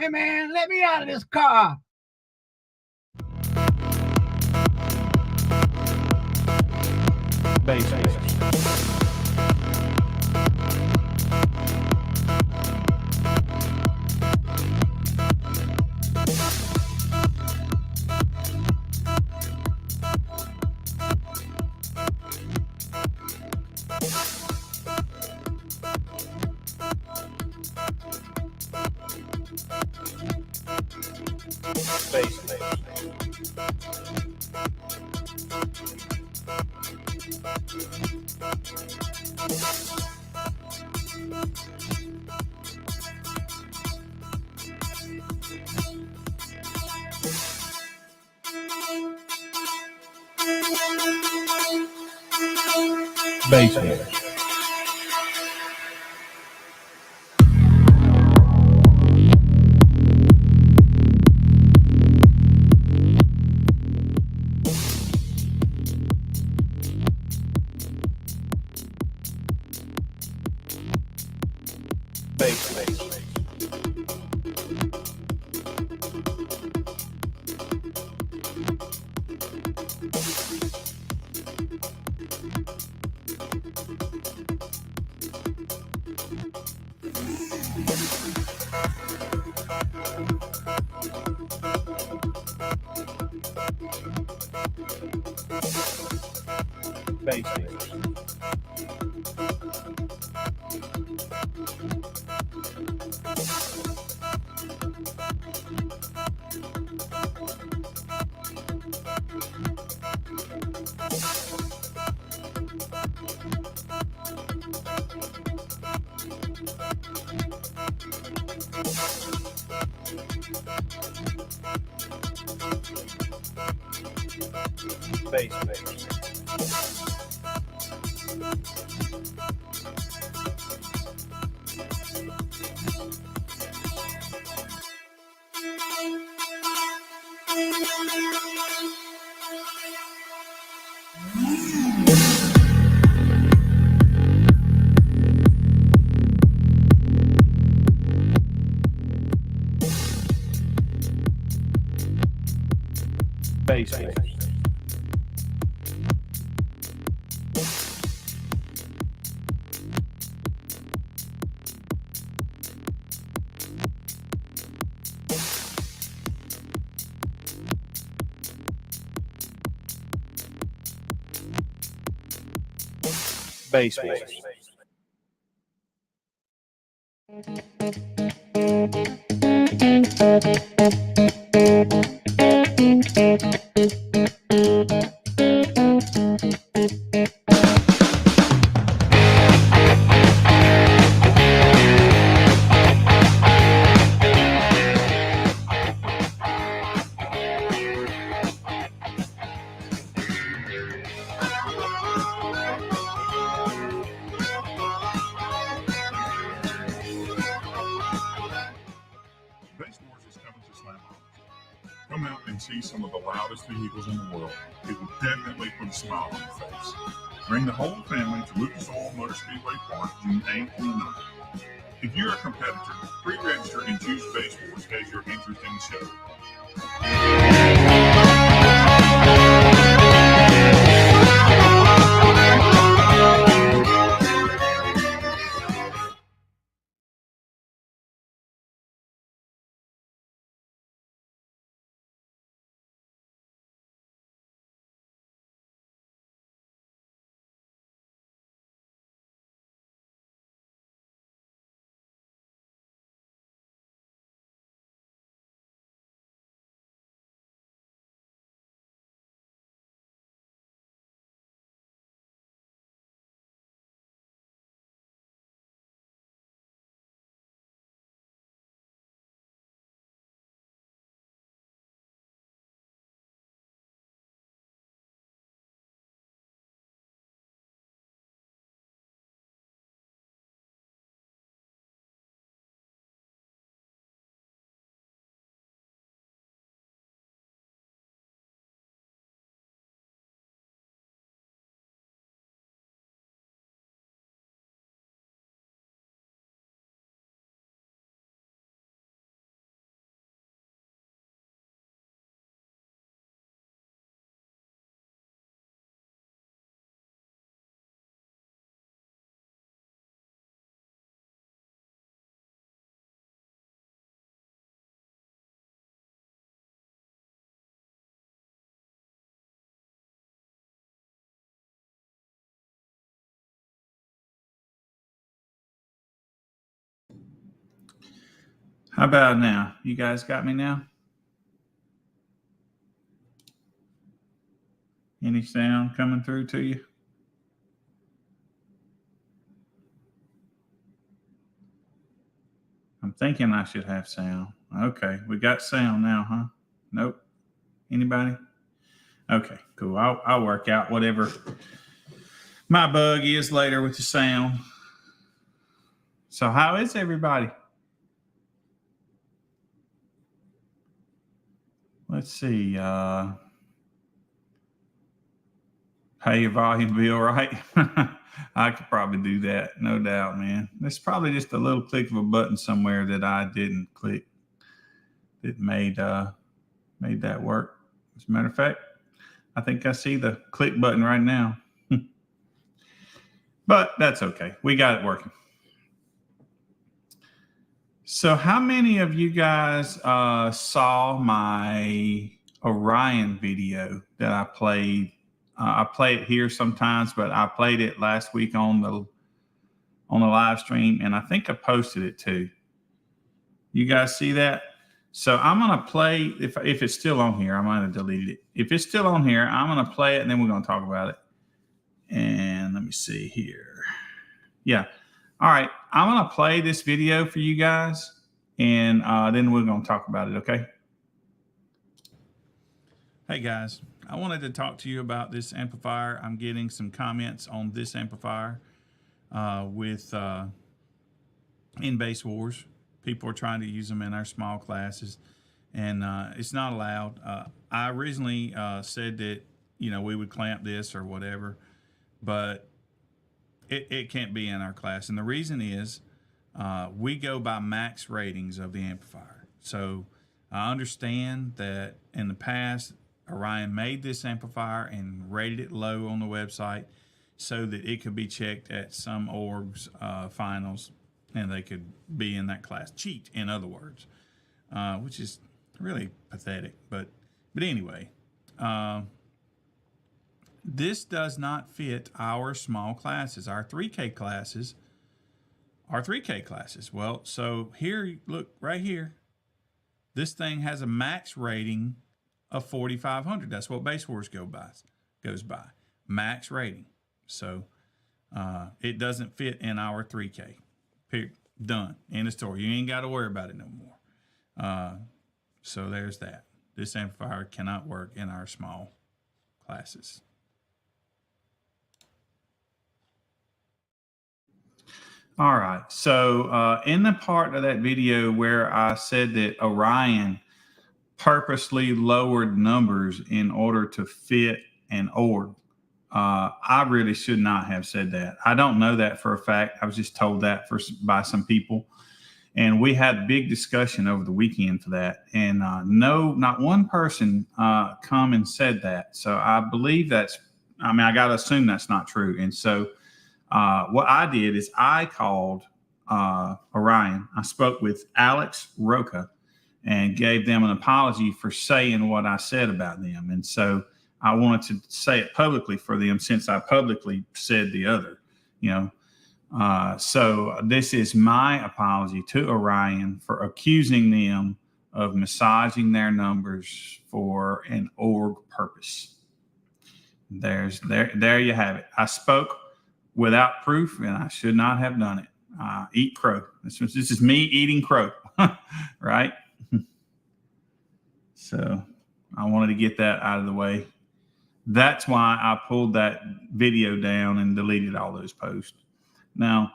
Hey, man, let me out of this car. Bass. Bass. Bass. Bass. Bass. Bass. Bass. Bass Wars is coming to Slam. Come out and see some of the loudest vehicles in the world. It will definitely put a smile on your face. Bring the whole family to Lucas Oil Motor Speedway Park June 8th and 9th. If you're a competitor, pre-register and choose Bass Wars as your entrance in the show. How about now? You guys got me now? Any sound coming through to you? I'm thinking I should have sound. Okay, we got sound now, huh? Nope. Anybody? Okay, cool. I'll work out whatever my bug is later with the sound. So how is everybody? Let's see. Pay your volume bill, right? I could probably do that, no doubt, man. There's probably just a little click of a button somewhere that I didn't click that made that work. As a matter of fact, I think I see the click button right now. But that's okay. We got it working. So how many of you guys saw my Orion video that I played? I play it here sometimes, but I played it last week on the live stream, and I think I posted it too. You guys see that? So I'm gonna play, if it's still on here, I might have deleted it. If it's still on here, I'm gonna play it and then we're gonna talk about it. And let me see here. Yeah. All right. I'm gonna play this video for you guys, and then we're gonna talk about it, okay? Hey guys, I wanted to talk to you about this amplifier. I'm getting some comments on this amplifier with in Base Wars. People are trying to use them in our small classes, and it's not allowed. I originally said that, you know, we would clamp this or whatever, but it can't be in our class. And the reason is we go by max ratings of the amplifier. So I understand that in the past, Orion made this amplifier and rated it low on the website so that it could be checked at some orgs finals and they could be in that class. Cheat, in other words, which is really pathetic. But anyway, this does not fit our small classes. Our 3K classes are 3K classes. Well, so here, look right here. This thing has a max rating of 4,500. That's what Base Wars goes by. Max rating. So it doesn't fit in our 3K. Period. Done. End of story. You ain't got to worry about it no more. So there's that. This amplifier cannot work in our small classes. All right. So in the part of that video where I said that Orion purposely lowered numbers in order to fit an org, I really should not have said that. I don't know that for a fact. I was just told that by some people. And we had a big discussion over the weekend for that. And no, not one person come and said that. So I believe I got to assume that's not true. And so what I did is I called Orion. I spoke with Alex Roca and gave them an apology for saying what I said about them. And so I wanted to say it publicly for them since I publicly said the other, you know. So this is my apology to Orion for accusing them of massaging their numbers for an org purpose. There you have it. I spoke without proof, and I should not have done it. Eat crow. This is me eating crow, right? So I wanted to get that out of the way. That's why I pulled that video down and deleted all those posts. Now,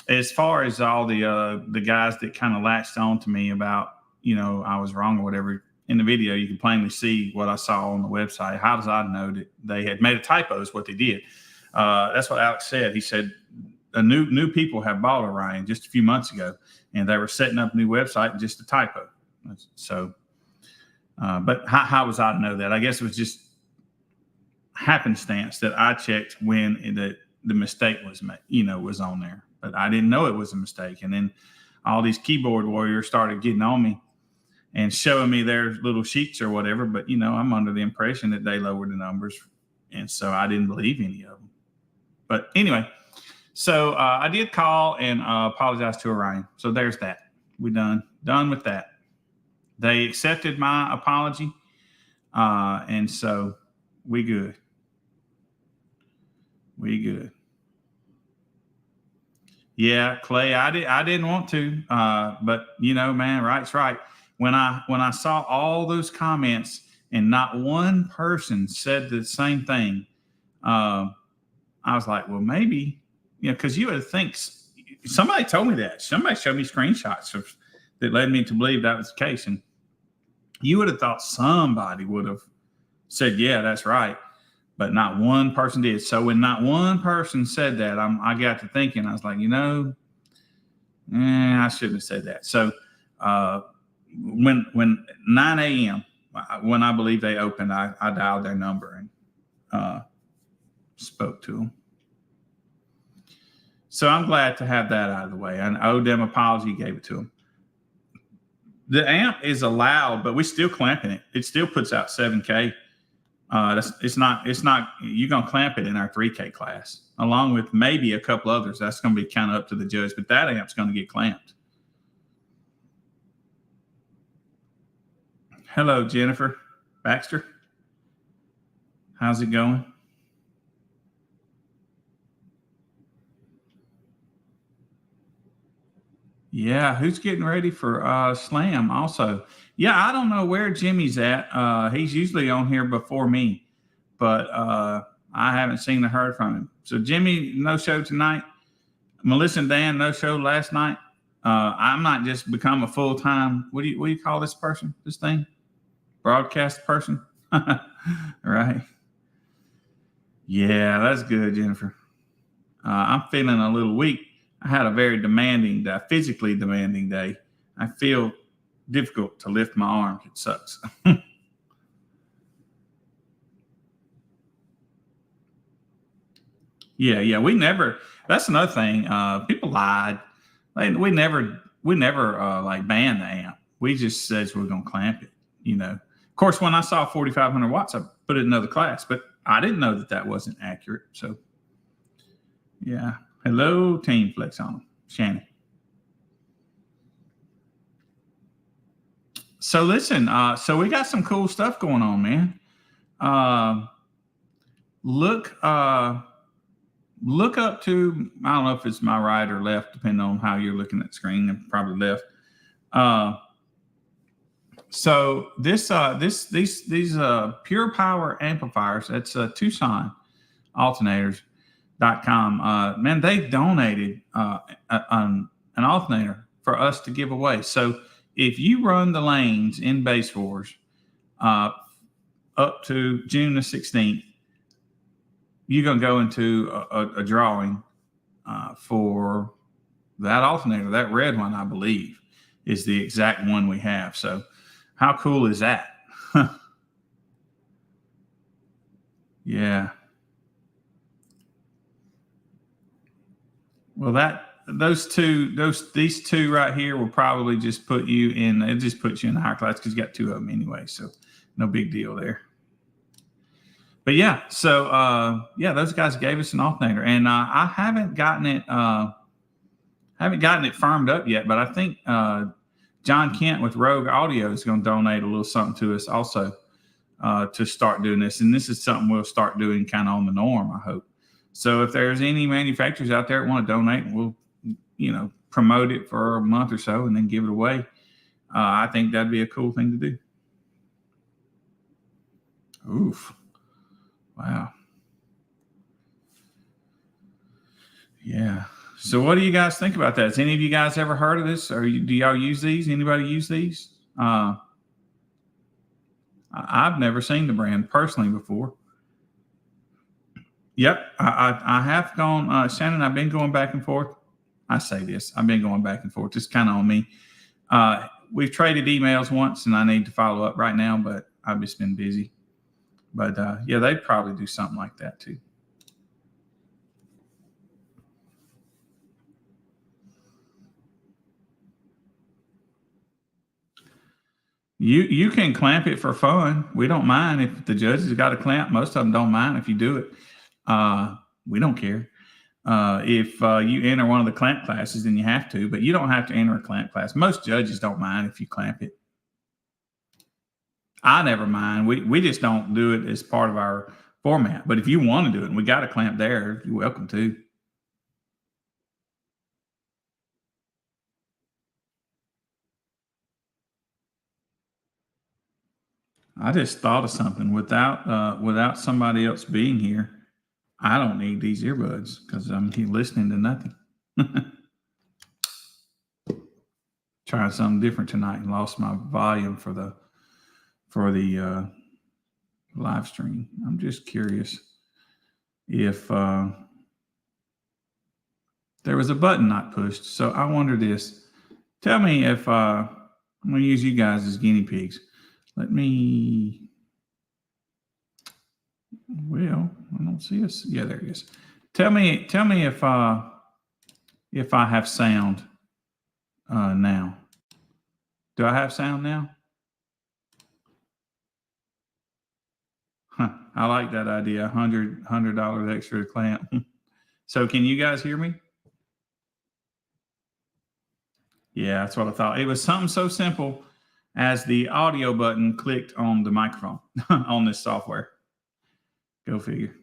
as far as all the guys that kind of latched on to me about, you know, I was wrong or whatever, in the video, you can plainly see what I saw on the website. How does I know that they had made a typo is what they did. That's what Alex said. He said new people have bought Orion just a few months ago, and they were setting up a new website, just a typo. So, but how was I to know that? I guess it was just happenstance that I checked when the mistake was made, you know, was on there. But I didn't know it was a mistake. And then all these keyboard warriors started getting on me and showing me their little sheets or whatever. But, you know, I'm under the impression that they lowered the numbers. And so I didn't believe any of them. But anyway, so I did call and apologize to Orion. So there's that. We're done. Done with that. They accepted my apology. And so we good. We good. Yeah, Clay, I didn't want to, but you know, man, right's right. When I saw all those comments and not one person said the same thing, I was like, well, maybe, you know, because you would think somebody told me that. Somebody showed me screenshots that led me to believe that was the case, and you would have thought somebody would have said, yeah, that's right. But not one person did. So when not one person said that, I got to thinking. I was like, you know, I shouldn't have said that. So when 9 a.m., when I believe they opened, I dialed their number and spoke to them. So I'm glad to have that out of the way. I owed them an apology, gave it to them. The amp is allowed, but we still clamping it. It still puts out 7K. It's not. You're gonna clamp it in our 3K class, along with maybe a couple others. That's gonna be kind of up to the judge, but that amp's gonna get clamped. Hello, Jennifer Baxter. How's it going? Yeah, who's getting ready for Slam also? Yeah, I don't know where Jimmy's at. He's usually on here before me, but I haven't seen or heard from him. So Jimmy, no show tonight. Melissa and Dan, no show last night. I might just become a full-time, what do you call this person, this thing? Broadcast person? Right. Yeah, that's good, Jennifer. I'm feeling a little weak. I had a very demanding, physically demanding day. I feel difficult to lift my arms. It sucks. Yeah. We never. That's another thing. People lied. We never like banned the amp. We just said we're gonna clamp it. You know. Of course, when I saw 4,500 watts, I put it in another class, but I didn't know that wasn't accurate. So, yeah. Hello, Team Flex on them. Shannon. So listen, so we got some cool stuff going on, man. Look up to, I don't know if it's my right or left, depending on how you're looking at the screen, and probably left. So these pure power amplifiers, that's Tucson alternators. .com. Man, they donated an alternator for us to give away. So if you run the lanes in Base Wars up to June the 16th, you're going to go into a drawing for that alternator. That red one, I believe, is the exact one we have. So how cool is that? Yeah. Well, these two right here will probably just put you in. It just puts you in the higher class because you got two of them anyway, so no big deal there. But yeah, so those guys gave us an alternator, and I haven't gotten it firmed up yet. But I think John Kent with Rogue Audio is going to donate a little something to us also to start doing this, and this is something we'll start doing kind of on the norm, I hope. So if there's any manufacturers out there that want to donate, we'll, promote it for a month or so and then give it away. I think that'd be a cool thing to do. Oof. Wow. Yeah. So what do you guys think about that? Has any of you guys ever heard of this? Or do y'all use these? Anybody use these? I've never seen the brand personally before. Yep, I have gone, Shannon, I've been going back and forth. I say this, I've been going back and forth. It's kind of on me. We've traded emails once, and I need to follow up right now, but I've just been busy. But, they'd probably do something like that, too. You can clamp it for fun. We don't mind if the judges got a clamp. Most of them don't mind if you do it. We don't care. If you enter one of the clamp classes, then you have to, but you don't have to enter a clamp class. Most judges don't mind if you clamp it. I never mind. We just don't do it as part of our format. But if you want to do it and we got a clamp there, you're welcome to. I just thought of something. Without somebody else being here, I don't need these earbuds because I'm listening to nothing. Trying something different tonight and lost my volume for the live stream. I'm just curious if there was a button not pushed. So I wonder this. Tell me if I'm going to use you guys as guinea pigs. Let me. Well, I don't see us. Yeah, there it is. Tell me if I have sound now. Do I have sound now? Huh, I like that idea. $100 extra to clamp. So can you guys hear me? Yeah, that's what I thought. It was something so simple as the audio button clicked on the microphone on this software. Go figure.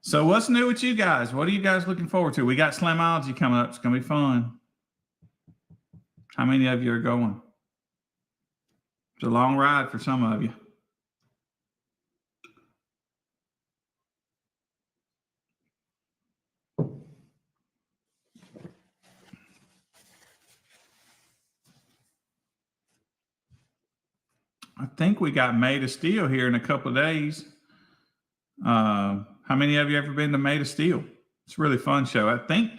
So what's new with you guys? What are you guys looking forward to? We got Slamology coming up. It's going to be fun. How many of you are going? It's a long ride for some of you. I think we got Made of Steel here in a couple of days. How many of you ever been to Made of Steel? It's a really fun show. I think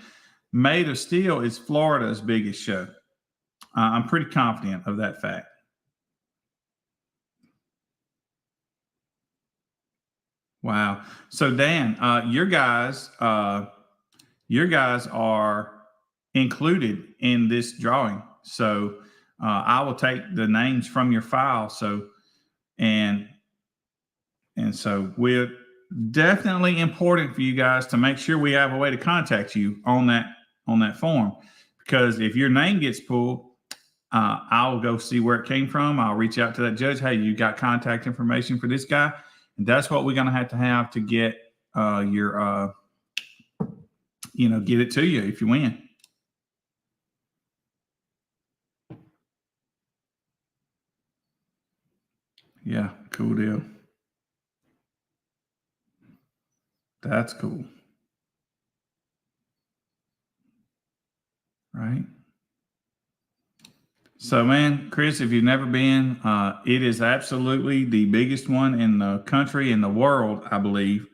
Made of Steel is Florida's biggest show. I'm pretty confident of that fact. Wow. So Dan, your guys are included in this drawing. So I will take the names from your file. So and so we're definitely important for you guys to make sure we have a way to contact you on that form, because if your name gets pulled, I'll go see where it came from. I'll reach out to that judge. Hey, you got contact information for this guy? And that's what we're going to have to get your, get it to you if you win. Yeah, cool deal. That's cool. Right. So, man, Chris, if you've never been, it is absolutely the biggest one in the country, in the world, I believe.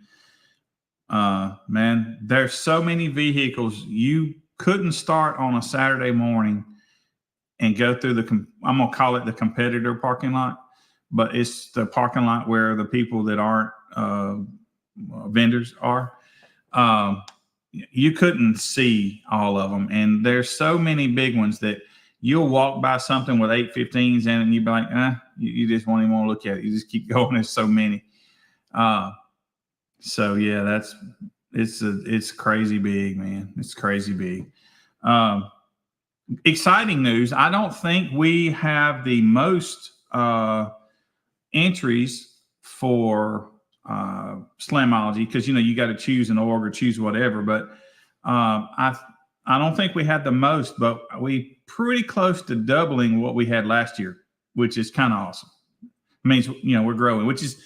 Man, there's so many vehicles. You couldn't start on a Saturday morning and go through I'm going to call it the competitor parking lot, but it's the parking lot where the people that aren't vendors are. You couldn't see all of them. And there's so many big ones that you'll walk by something with 815s in it and you'll be like, you just won't even want to look at it. You just keep going. There's so many. So yeah, it's crazy big, man. It's crazy big. Exciting news. I don't think we have the most entries for Slamology, because you got to choose an org or choose whatever. But I don't think we had the most, but we pretty close to doubling what we had last year, which is kind of awesome. It means we're growing, which is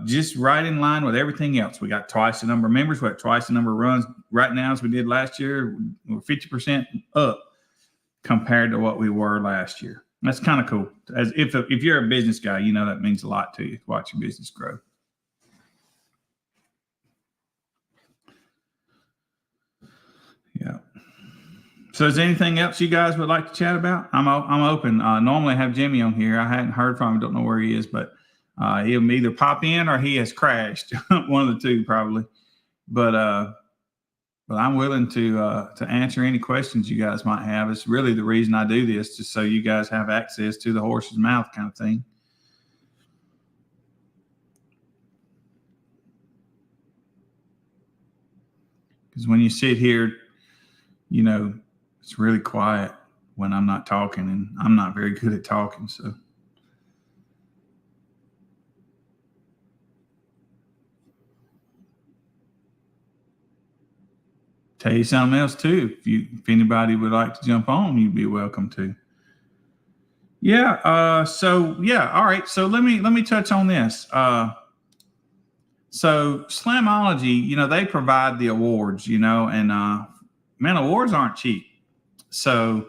just right in line with everything else. We got twice the number of members. We got twice the number of runs right now as we did last year. We're 50% up compared to what we were last year. That's kind of cool. As if you're a business guy, that means a lot to you to watch your business grow. Yeah. So is there anything else you guys would like to chat about? I'm open. Normally I have Jimmy on here. I hadn't heard from him. Don't know where he is, but he'll either pop in or he has crashed. One of the two probably. But I'm willing to answer any questions you guys might have. It's really the reason I do this, just so you guys have access to the horse's mouth kind of thing. Because when you sit here, you know, it's really quiet when I'm not talking, and I'm not very good at talking. So. Tell you something else too. If anybody would like to jump on, you'd be welcome to. Yeah. So yeah. All right. So let me touch on this. So Slamology, you know, they provide the awards, you know, and man, awards aren't cheap. So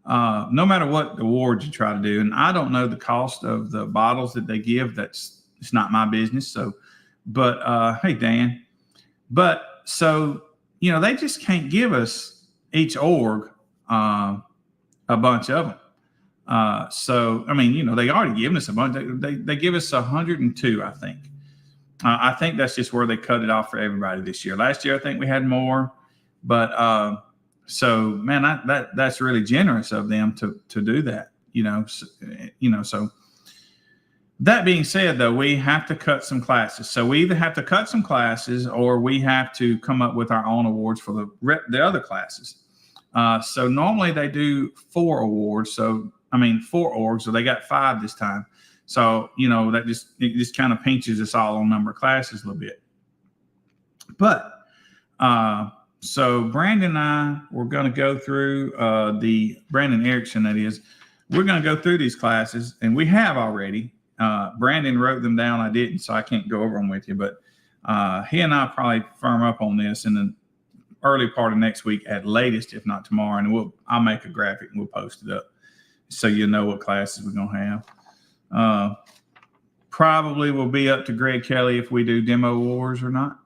no matter what awards you try to do, and I don't know the cost of the bottles that they give. It's not my business. So, but hey, Dan. But so, you know, they just can't give us each org a bunch of them. So, I mean, you know, they already given us a bunch. They give us 102, I think. I think that's just where they cut it off for everybody this year. Last year, I think we had more, but so man, that's really generous of them to do that. You know, so that being said, though, we have to cut some classes. So we either have to cut some classes or we have to come up with our own awards for the other classes. So normally they do 4 awards. So, I mean, 4 orgs. So they got 5 this time. So, you know, it just kind of pinches us all on number of classes a little bit. But so Brandon and I, we're going to go through Brandon Erickson, that is, we're going to go through these classes, and we have already. Brandon wrote them down. I didn't, so I can't go over them with you. But he and I probably firm up on this in the early part of next week at latest, if not tomorrow. And I'll make a graphic and we'll post it up so you know what classes we're going to have. Probably will be up to Greg Kelly if we do demo wars or not.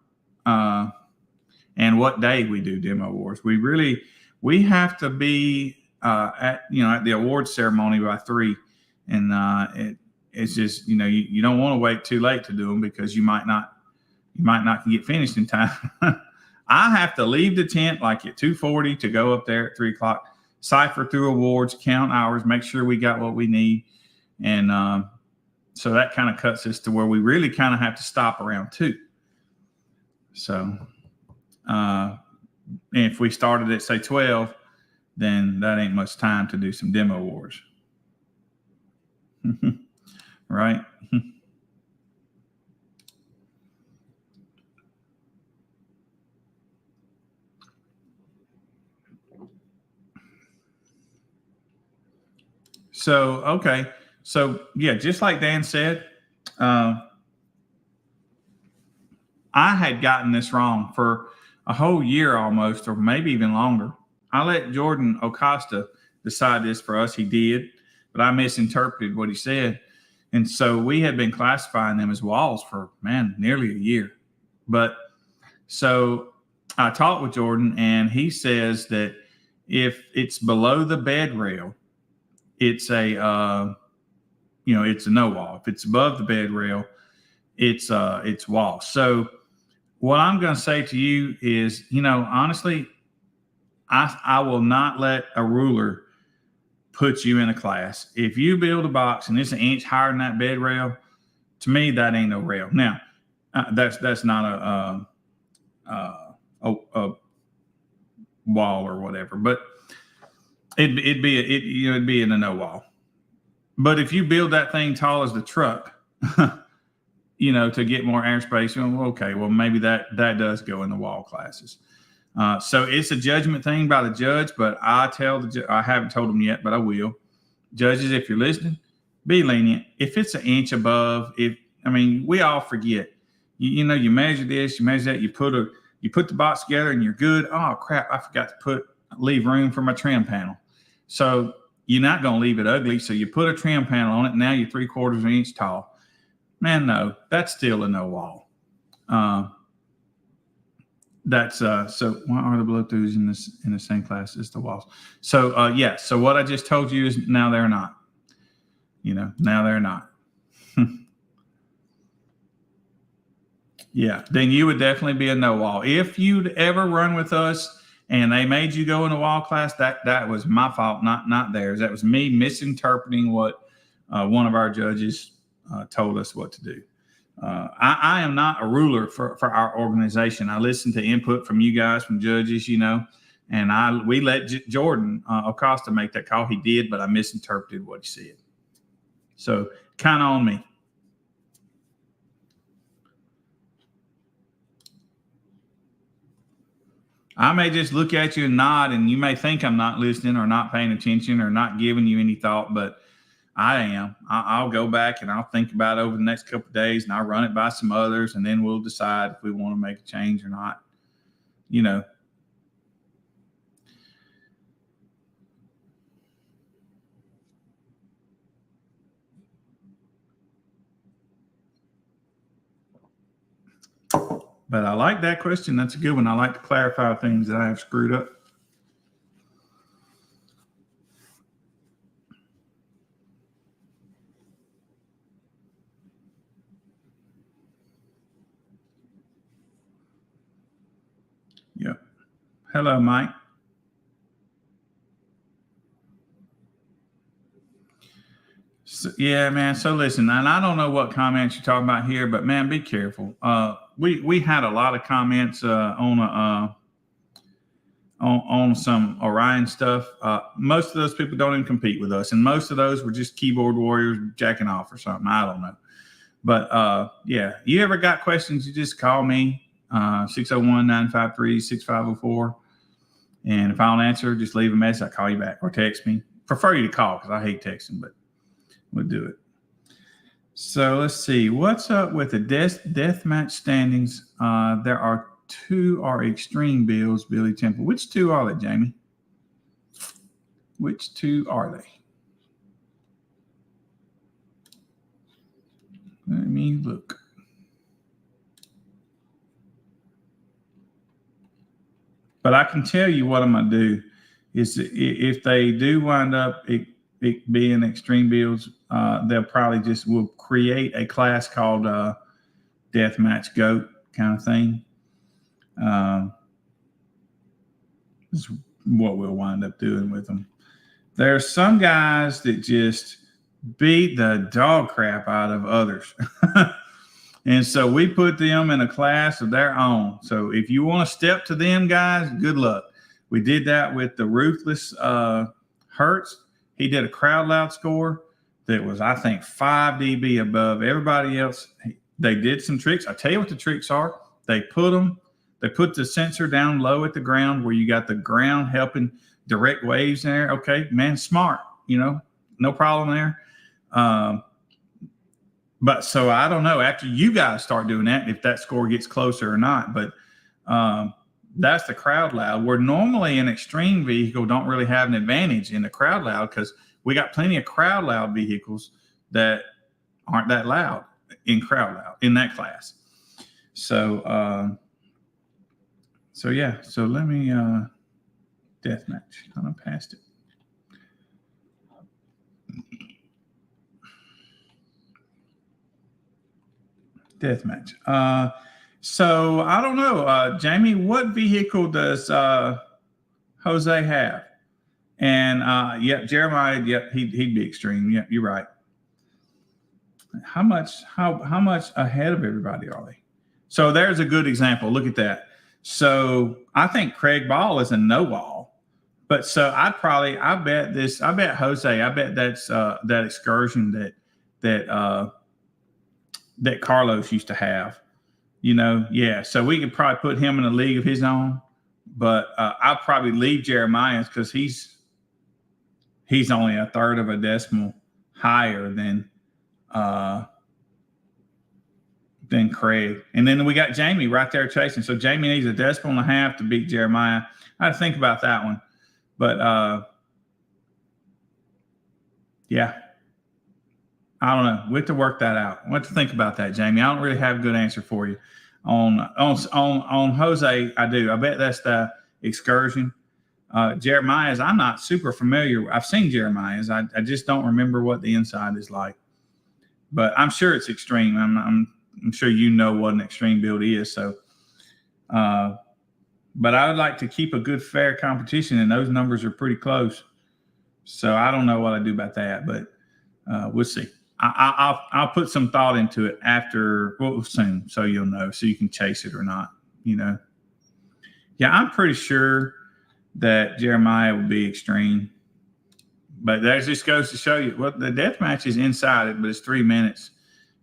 And what day we do demo wars. We have to be at the awards ceremony by 3. And it's just, you know, you don't want to wait too late to do them because you might not get finished in time. I have to leave the tent like at 2:40 to go up there at 3 o'clock, cipher through awards, count hours, make sure we got what we need. And so that kind of cuts us to where we really kind of have to stop around 2. So if we started at, say, 12, then that ain't much time to do some demo wars. Right? So, okay. So, yeah, just like Dan said, I had gotten this wrong for a whole year almost, or maybe even longer. I let Jordan Acosta decide this for us. He did, but I misinterpreted what he said. And so we had been classifying them as walls for, nearly a year. But so I talked with Jordan, and he says that if it's below the bed rail, it's it's a no wall. If it's above the bed rail, it's wall. So what I'm going to say to you is, honestly, I will not let a ruler put you in a class. If you build a box and it's an inch higher than that bed rail, to me, that ain't no rail. Now, that's not a wall or whatever, but it'd be in a no wall. But if you build that thing tall as the truck, to get more airspace, okay, well, maybe that does go in the wall classes. So it's a judgment thing by the judge, but I haven't told them yet, but I will. Judges, if you're listening, be lenient. If it's an inch above, we all forget. You measure this, you measure that, you put the box together and you're good. Oh crap, I forgot to leave room for my trim panel. So you're not going to leave it ugly. So you put a trim panel on it. Now you're 3/4 of an inch tall. Man, no, that's still a no wall. So why are the blow-throughs in the same class as the walls? So so what I just told you is now they're not. Now they're not. Yeah, then you would definitely be a no wall. If you'd ever run with us and they made you go in a wall class, that was my fault, not theirs. That was me misinterpreting what one of our judges told us what to do. I am not a ruler for our organization. I listen to input from you guys, from judges, and we let Jordan Acosta make that call. He did, but I misinterpreted what he said. So kind of on me. I may just look at you and nod, and you may think I'm not listening or not paying attention or not giving you any thought, but I am. I'll go back and I'll think about it over the next couple of days, and I'll run it by some others, and then we'll decide if we want to make a change or not. But I like that question. That's a good one. I like to clarify things that I have screwed up. Yep. Hello, Mike. So, yeah, man. So listen, and I don't know what comments you're talking about here, but man, be careful. We had a lot of comments on some Orion stuff. Most of those people don't even compete with us, and most of those were just keyboard warriors jacking off or something. I don't know. But yeah, you ever got questions, you just call me, 601-953-6504. And if I don't answer, just leave a message. I'll call you back or text me. Prefer you to call because I hate texting, but we'll do it. So let's see. What's up with the death match standings? There are 2 extreme builds, Billy Temple. Which 2 are they, Jamie? Which 2 are they? Let me look. But I can tell you what I'm going to do is if they do wind up it being extreme builds, they'll probably will create a class called Deathmatch GOAT kind of thing. This is what we'll wind up doing with them. There's some guys that just beat the dog crap out of others. And so we put them in a class of their own. So if you want to step to them guys, good luck. We did that with the Ruthless Hertz. He did a crowd loud score that was, I think, 5 dB above everybody else. They did some tricks. I tell you what the tricks are. They put the sensor down low at the ground where you got the ground helping direct waves in there. Okay, man, smart, no problem there. But so I don't know after you guys start doing that, if that score gets closer or not, but that's the crowd loud, where normally an extreme vehicle don't really have an advantage in the crowd loud because we got plenty of crowd loud vehicles that aren't that loud in crowd loud in that class. So, yeah, so let me deathmatch. I'm past it. Deathmatch. So I don't know, Jamie, what vehicle does Jose have? And Jeremiah, he'd be extreme. Yeah, you're right. How much ahead of everybody are they? So there's a good example. Look at that. So I think Craig Ball is a no ball, but so I bet Jose, I bet that's that excursion that Carlos used to have, yeah. So we could probably put him in a league of his own, but I'll probably leave Jeremiah's because he's only a third of a decimal higher than Craig. And then we got Jamie right there chasing. So Jamie needs a decimal and a half to beat Jeremiah. I had to think about that one, but yeah. I don't know. We have to work that out. I want to think about that, Jamie. I don't really have a good answer for you. On Jose, I do. I bet that's the excursion. Jeremiah's, I'm not super familiar. I've seen Jeremiah's. I just don't remember what the inside is like. But I'm sure it's extreme. I'm sure you know what an extreme build is. So, but I would like to keep a good, fair competition, and those numbers are pretty close. So I don't know what I do about that, but we'll see. I'll put some thought into it after, well, soon, so you'll know, so you can chase it or not. Yeah, I'm pretty sure that Jeremiah will be extreme, but that just goes to show you what the death match is inside it, but it's 3 minutes.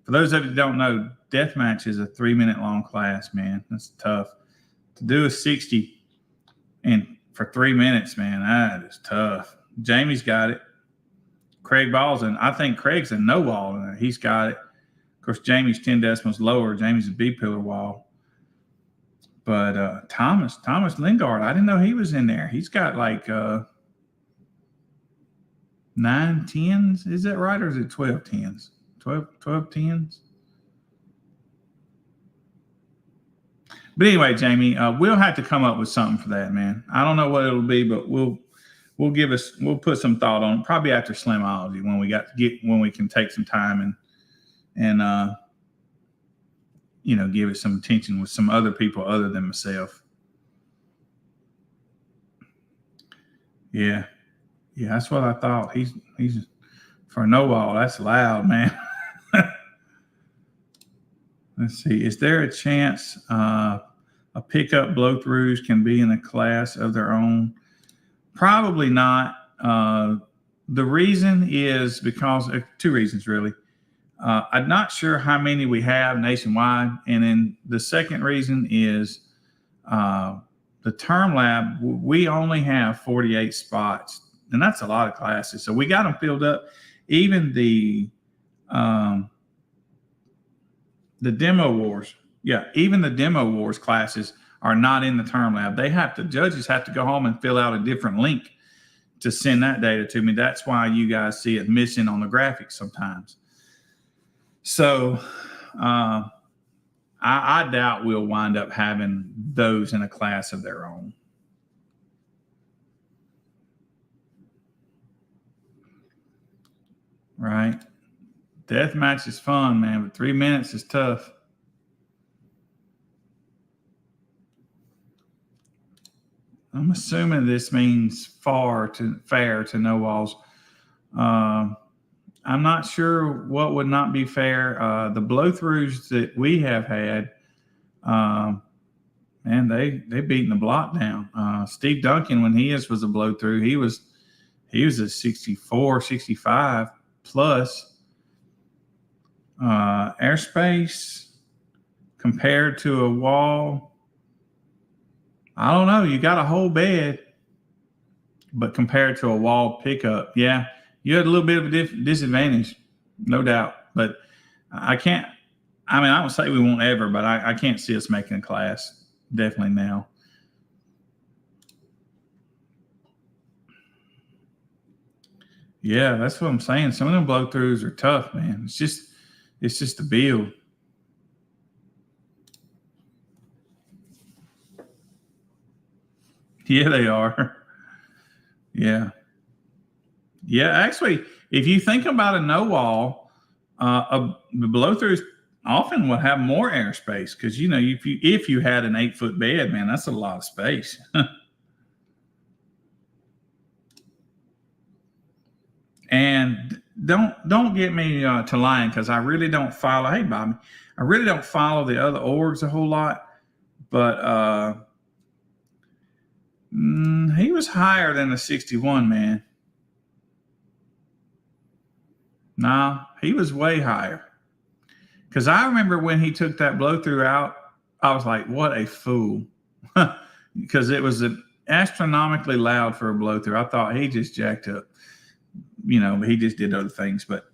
For those of you that don't know, death match is a 3-minute long class, man. That's tough to do a 60 and for 3 minutes, man. That is tough. Jamie's got it. Craig Ball's in. I think Craig's a no wall in there. He's got it. Of course, Jamie's 10 decimals lower. Jamie's a B pillar wall. But Thomas Lingard, I didn't know he was in there. He's got like 9 tens. Is that right? Or is it 12 tens? 12 tens? But anyway, Jamie, we'll have to come up with something for that, man. I don't know what it'll be, but we'll put some thought on it, probably after Slimology when we can take some time and give it some attention with some other people other than myself. Yeah, that's what I thought. He's for a no wall. That's loud, man. Let's see. Is there a chance a pickup blow-throughs can be in a class of their own? Probably not. The reason is because of 2 reasons, really. I'm not sure how many we have nationwide. And then the second reason is the term lab, we only have 48 spots. And that's a lot of classes. So we got them filled up. Even the demo wars. Yeah, even the demo wars classes are not in the term lab. Judges have to go home and fill out a different link to send that data to me. That's why you guys see it missing on the graphics sometimes. So I doubt we'll wind up having those in a class of their own. Right? Death match is fun, man, but 3 minutes is tough. I'm assuming this means fair to no walls. I'm not sure what would not be fair. The blow-throughs that we have had, man, they beaten the block down. Steve Duncan, when he was a blow-through, he was a 64, 65 plus. Airspace compared to a wall, I don't know. You got a whole bed, but compared to a wall pickup, yeah, you had a little bit of a disadvantage, no doubt. But I don't say we won't ever, but I can't see us making a class, definitely now. Yeah, that's what I'm saying. Some of them blow-throughs are tough, man. It's just a build. Yeah, they are. Yeah. Actually, if you think about a no wall, the blow-throughs often will have more airspace because if you had an 8-foot bed, man, that's a lot of space. And don't get me to lying because I really don't follow. Hey, Bobby, I really don't follow the other orgs a whole lot, but he was higher than the 61, man. No, he was way higher. Because I remember when he took that blow-through out, I was like, what a fool. Because it was astronomically loud for a blow-through. I thought he just jacked up. But he just did other things. But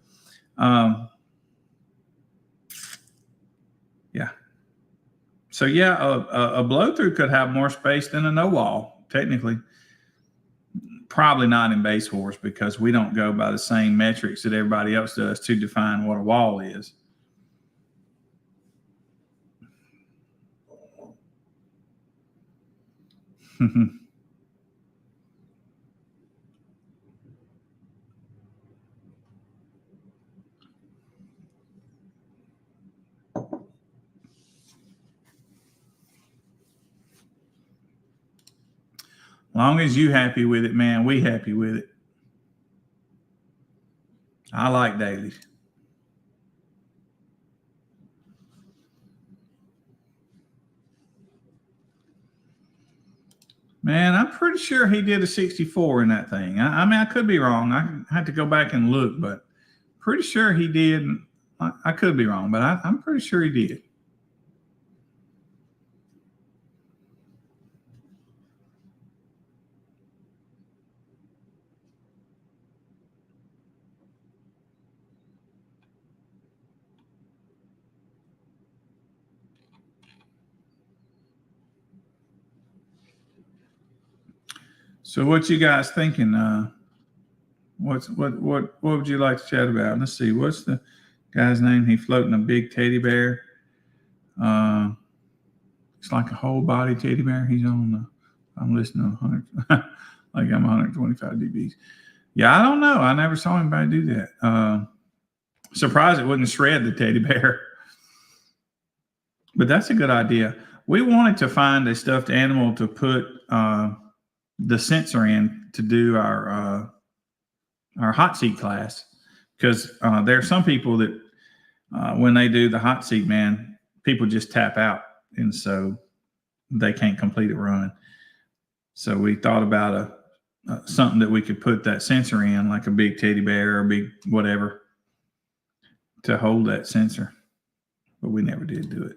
yeah. So yeah, a blow-through could have more space than a no-wall, technically. Probably not in base horse because we don't go by the same metrics that everybody else does to define what a wall is. Long as you happy with it, man, we happy with it. I like dailies. Man, I'm pretty sure he did a 64 in that thing. I mean, I could be wrong. I had to go back and look, but pretty sure he did. I could be wrong, but I'm pretty sure he did. So, what you guys thinking? What would you like to chat about? Let's see. What's the guy's name? He floating a big teddy bear. It's like a whole body teddy bear. He's on. I'm listening to 100. Like I'm 125 dBs. Yeah, I don't know. I never saw anybody do that. Surprised it wouldn't shred the teddy bear. But that's a good idea. We wanted to find a stuffed animal to put the sensor in to do our hot seat class, because there are some people that when they do the hot seat, man, people just tap out, and so they can't complete a run. So we thought about something that we could put that sensor in, like a big teddy bear or a big whatever, to hold that sensor, but we never did do it.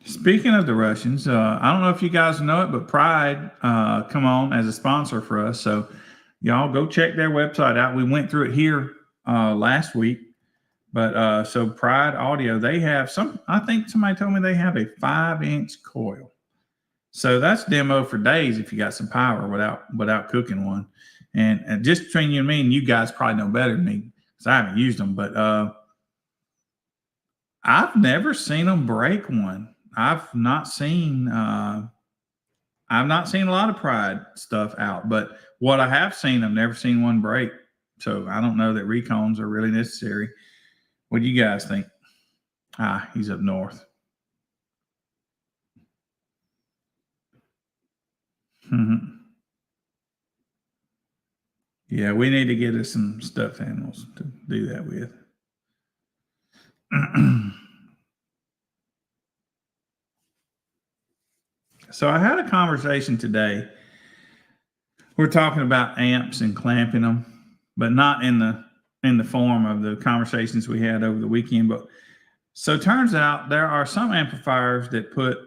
Speaking of the Russians, I don't know if you guys know it, but Pride come on as a sponsor for us. So y'all go check their website out. We went through it here last week, but so Pride Audio, they have I think somebody told me they have a 5-inch coil. So that's demo for days if you got some power without cooking one. And just between you and me, and you guys probably know better than me because I haven't used them, but I've never seen them break one. I've not seen a lot of Pride stuff out, but what I have seen, I've never seen one break. So I don't know that recons are really necessary. What do you guys think? He's up north. Mm-hmm. Yeah, we need to get us some stuffed animals to do that with. So I had a conversation today. We're talking about amps and clamping them, but not in the form of the conversations we had over the weekend. But so it turns out there are some amplifiers that put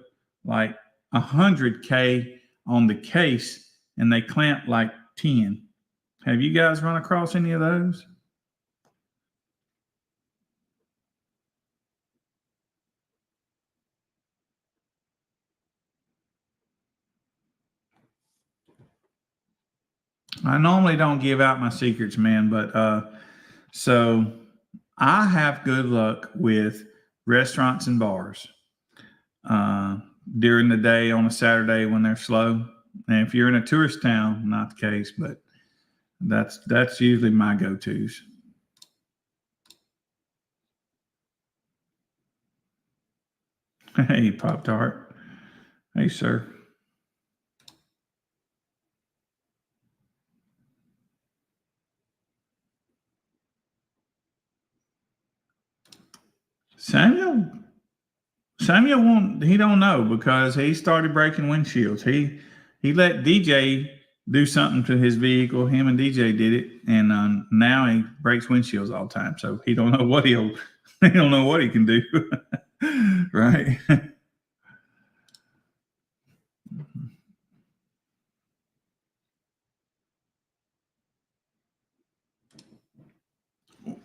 like 100K on the case and they clamp like 10. Have you guys run across any of those? I normally don't give out my secrets, man, but so I have good luck with restaurants and bars during the day on a Saturday when they're slow. And if you're in a tourist town, not the case, but that's usually my go-tos. Hey, Pop Tart. Hey, sir. Samuel won't. He don't know because he started breaking windshields. He let DJ do something to his vehicle. Him and DJ did it, and now he breaks windshields all the time. So he don't know what he don't know what he can do. Right.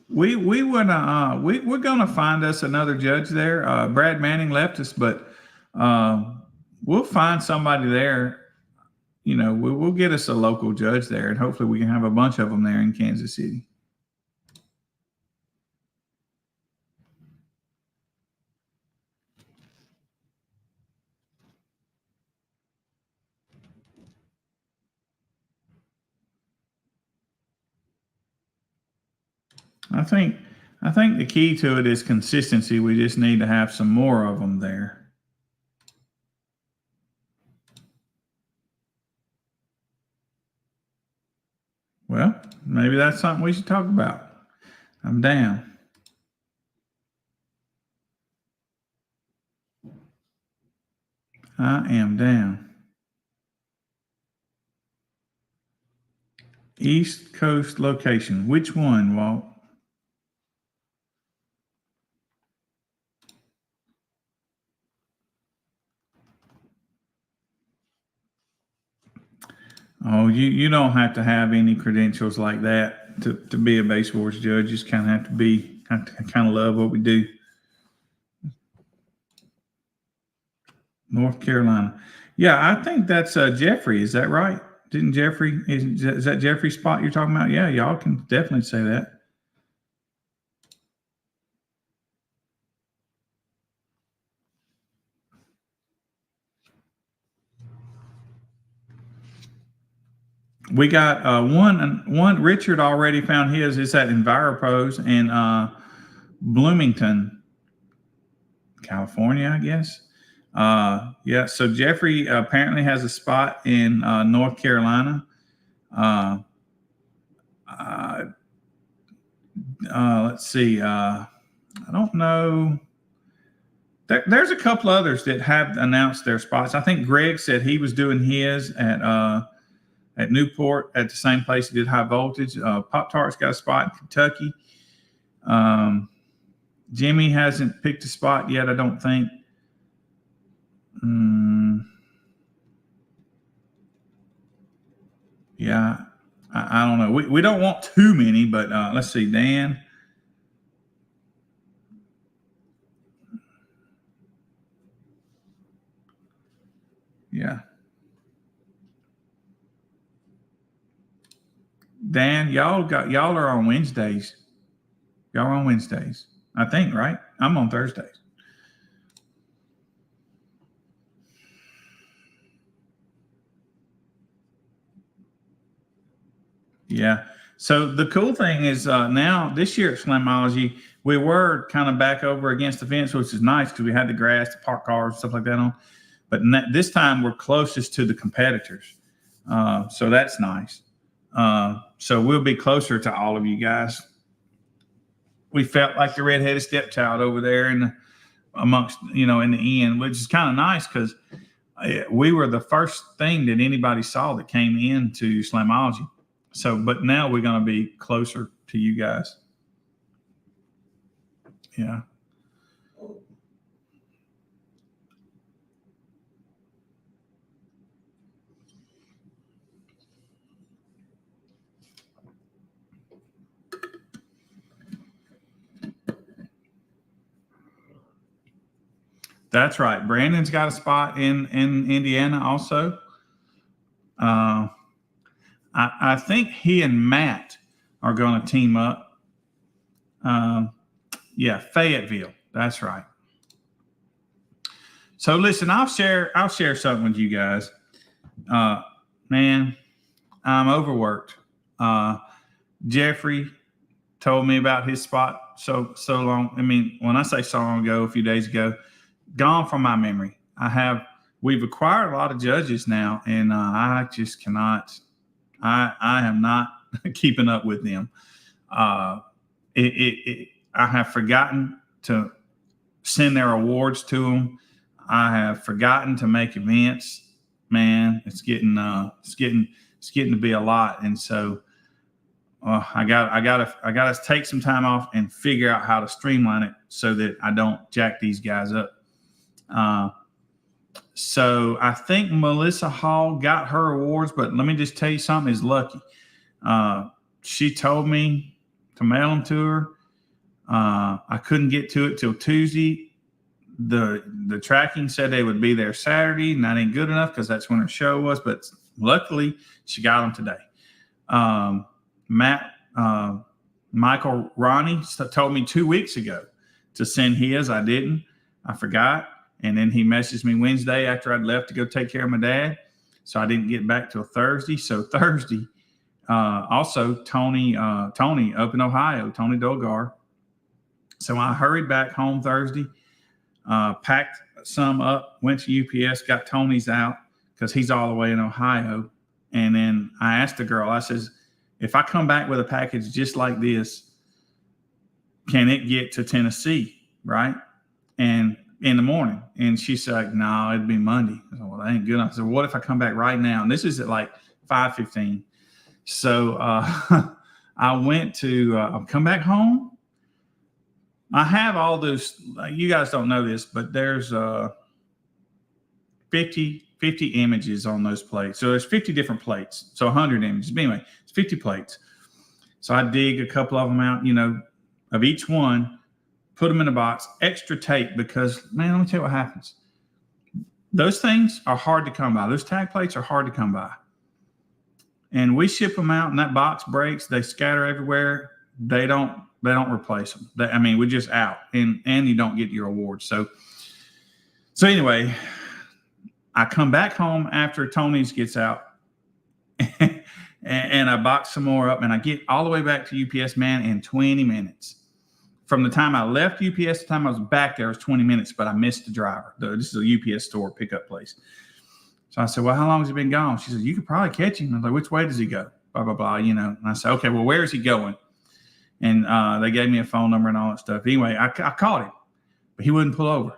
We're gonna find us another judge there. Brad Manning left us, but we'll find somebody there. You know, we'll get us a local judge there, and hopefully we can have a bunch of them there in Kansas City. I think the key to it is consistency. We just need to have some more of them there. Well, maybe that's something we should talk about. I'm down. I am down. East Coast location. Which one, Walt? Oh, you don't have to have any credentials like that to be a base sports judge. You just kind of have to kind of love what we do. North Carolina. Yeah, I think that's Jeffrey. Is that right? Didn't Jeffrey, is that Jeffrey's spot you're talking about? Yeah, y'all can definitely say that. We got one. Richard already found his. It's at Enviropose in Bloomington, California, I guess. Yeah. So Jeffrey apparently has a spot in North Carolina. Let's see. I don't know. There's a couple others that have announced their spots. I think Greg said he was doing his at Newport at the same place he did high voltage. Pop Tart's got a spot in Kentucky. Jimmy hasn't picked a spot yet, I don't think. Yeah, I don't know. We don't want too many, but let's see. Dan. Yeah. Dan, y'all are on Wednesdays. Y'all are on Wednesdays, I think, right? I'm on Thursdays. Yeah. So the cool thing is now this year at Slamology, we were kind of back over against the fence, which is nice because we had the grass, the park cars, stuff like that on. But this time we're closest to the competitors. So that's nice. So we'll be closer to all of you guys. We felt like the redheaded stepchild over there amongst, in the end, which is kind of nice because we were the first thing that anybody saw that came into Slamology. So, but now we're going to be closer to you guys. Yeah. That's right. Brandon's got a spot in Indiana also. I think he and Matt are going to team up. Yeah, Fayetteville. That's right. So listen, I'll share something with you guys. Man, I'm overworked. Jeffrey told me about his spot so long. I mean, when I say so long ago, a few days ago, gone from my memory. We've acquired a lot of judges now, and I just cannot. I am not keeping up with them. I have forgotten to send their awards to them. I have forgotten to make events. Man, it's getting to be a lot, and so I gotta take some time off and figure out how to streamline it so that I don't jack these guys up. So I think Melissa Hall got her awards, but let me just tell you something is lucky. She told me to mail them to her. I couldn't get to it till Tuesday. The tracking said they would be there Saturday, and that ain't good enough because that's when her show was. But luckily, she got them today. Michael Ronnie told me 2 weeks ago to send his. I didn't. I forgot. And then he messaged me Wednesday after I'd left to go take care of my dad. So I didn't get back till Thursday. So Thursday, also Tony up in Ohio, Tony Dolgar. So I hurried back home Thursday, packed some up, went to UPS, got Tony's out because he's all the way in Ohio. And then I asked the girl, I says, if I come back with a package just like this, can it get to Tennessee? Right. And in the morning. And she's like, no, it'd be Monday. I said, well, that ain't good enough. I said, what if I come back right now? And this is at like 5:15. So I went to come back home. I have all those, you guys don't know this, but there's 50 images on those plates. So there's 50 different plates. So 100 images. But anyway, it's 50 plates. So I dig a couple of them out, of each one, put them in a box, extra tape, because, man, let me tell you what happens. Those things are hard to come by. Those tag plates are hard to come by. And we ship them out and that box breaks. They scatter everywhere. They don't replace them. We're just out and you don't get your award. So anyway, I come back home after Tony's gets out and I box some more up and I get all the way back to UPS, man, in 20 minutes. From the time I left UPS to the time I was back there was 20 minutes, but I missed the driver. This is a UPS store pickup place. So I said, well, how long has he been gone? She said, you could probably catch him. I was like, which way does he go? Blah, blah, blah, And I said, okay, well, where is he going? And they gave me a phone number and all that stuff. Anyway, I called him, but he wouldn't pull over.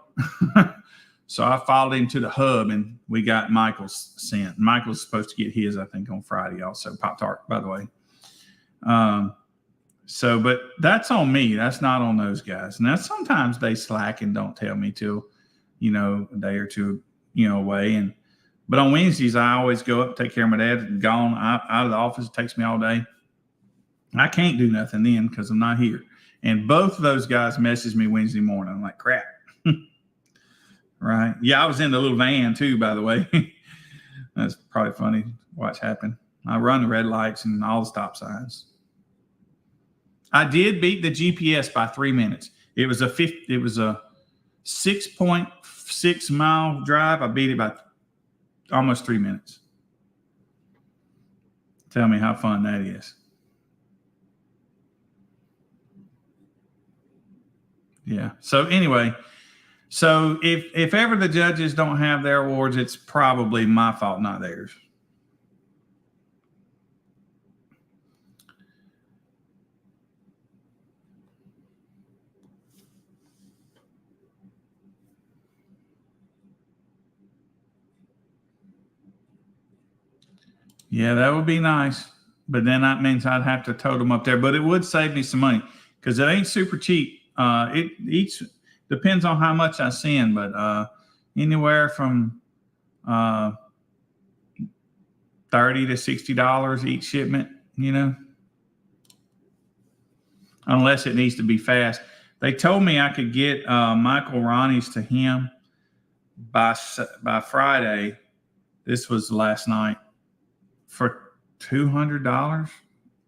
So I followed him to the hub and we got Michael's scent. Michael's supposed to get his, I think, on Friday also. Pop-Tart, by the way. But that's on me. That's not on those guys. Now, sometimes they slack and don't tell me till, a day or two, away. But on Wednesdays, I always go up, take care of my dad. Gone out of the office. It takes me all day. I can't do nothing then because I'm not here. And both of those guys messaged me Wednesday morning. I'm like, crap. Right. Yeah, I was in the little van too, by the way. That's probably funny to watch happen. I run the red lights and all the stop signs. I did beat the GPS by 3 minutes. It was a 6.6 mile drive. I beat it by almost 3 minutes. Tell me how fun that is. Yeah. So anyway, if ever the judges don't have their awards, it's probably my fault, not theirs. Yeah, that would be nice. But then that means I'd have to tote them up there. But it would save me some money because it ain't super cheap. It each depends on how much I send, but anywhere from $30 to $60 each shipment, unless it needs to be fast. They told me I could get Michael Ronnie's to him by Friday. This was last night for $200.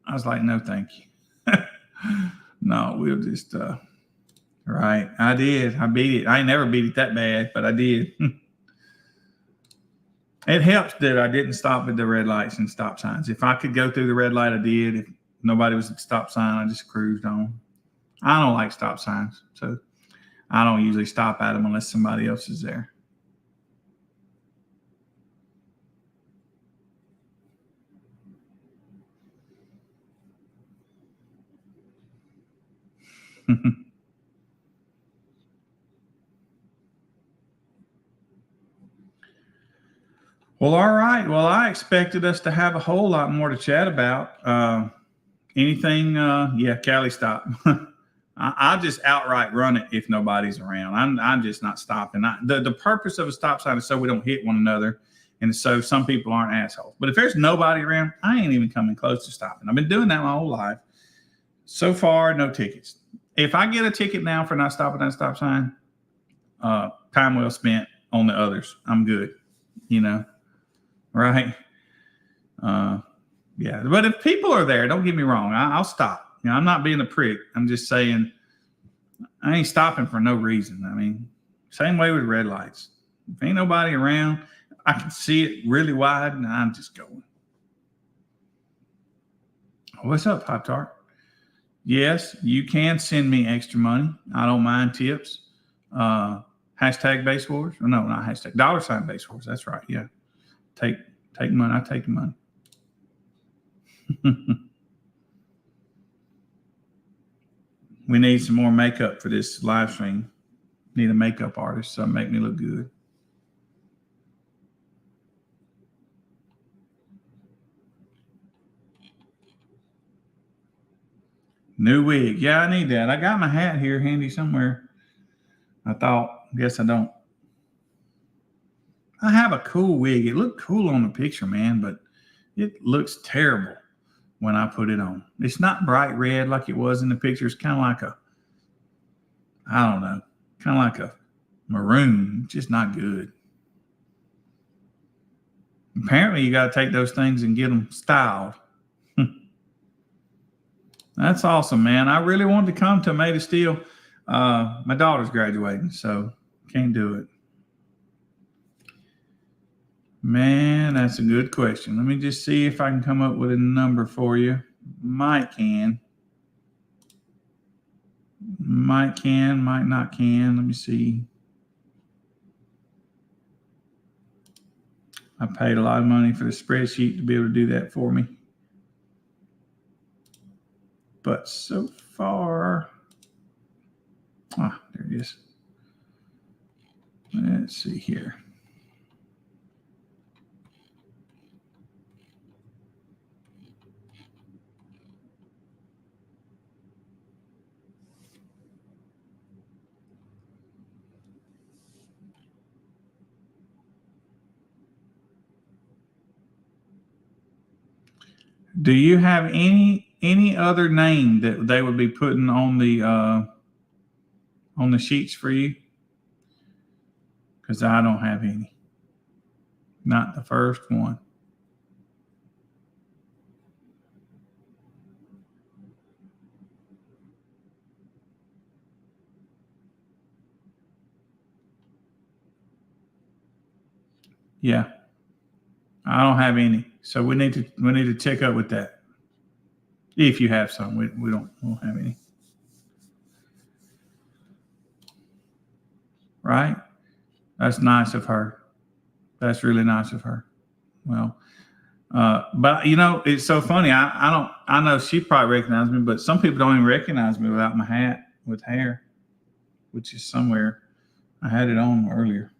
I was like, no, thank you. No, we'll just right. I did. I beat it. I ain't never beat it that bad, but I did. It helps that I didn't stop at the red lights and stop signs. If I could go through the red light, I did. If nobody was at the stop sign, I just cruised on. I don't like stop signs, so I don't usually stop at them unless somebody else is there. Well, all right. Well, I expected us to have a whole lot more to chat about. Anything? Yeah, Callie, stop. I'll just outright run it if nobody's around. I'm just not stopping. The purpose of a stop sign is so we don't hit one another, and so some people aren't assholes. But if there's nobody around, I ain't even coming close to stopping. I've been doing that my whole life. So far, no tickets. If I get a ticket now for not stopping that stop sign, time well spent on the others. I'm good, right? Yeah. But if people are there, don't get me wrong, I'll stop. I'm not being a prick. I'm just saying I ain't stopping for no reason. Same way with red lights. If ain't nobody around, I can see it really wide, and I'm just going. What's up, Pop-Tart? Yes, you can send me extra money. I don't mind tips. Hashtag Base Wars. No, not hashtag. $ Base Wars. That's right. Yeah. Take money. I take the money. We need some more makeup for this live stream. need a makeup artist so make me look good. New wig. Yeah, I need that. I got my hat here handy somewhere. Guess I don't. I have a cool wig. It looked cool on the picture, man, but it looks terrible when I put it on. It's not bright red like it was in the picture. It's kind of like I don't know, kind of like a maroon. It's just not good. Apparently, you got to take those things and get them styled. That's awesome, man. I really wanted to come to Made of Steel. My daughter's graduating, so can't do it. Man, that's a good question. Let me just see if I can come up with a number for you. Might can, might not can. Let me see. I paid a lot of money for the spreadsheet to be able to do that for me. But so far, there it is. Let's see here. Do you have any other name that they would be putting on the sheets for you? Because I don't have any. Not the first one. Yeah, I don't have any. So we need to check up with that. If you have some, we don't have any. Right? That's nice of her. That's really nice of her. Well, but you know, it's so funny. I know she probably recognized me, but some people don't even recognize me without my hat with hair, which is somewhere. I had it on earlier.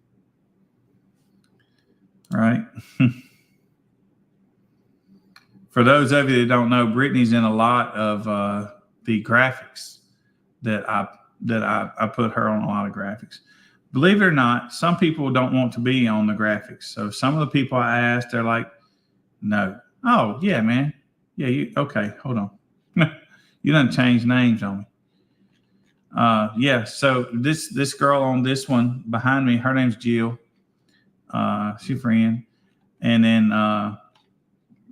Right. For those of you that don't know, Brittany's in a lot of the graphics that I put her on a lot of graphics. Believe it or not, some people don't want to be on the graphics. So some of the people I asked, they're like, no. Oh, yeah, man. Yeah, you okay, hold on. You done changed names on me. Yeah, so this girl on this one behind me, her name's Jill. She's a friend. And then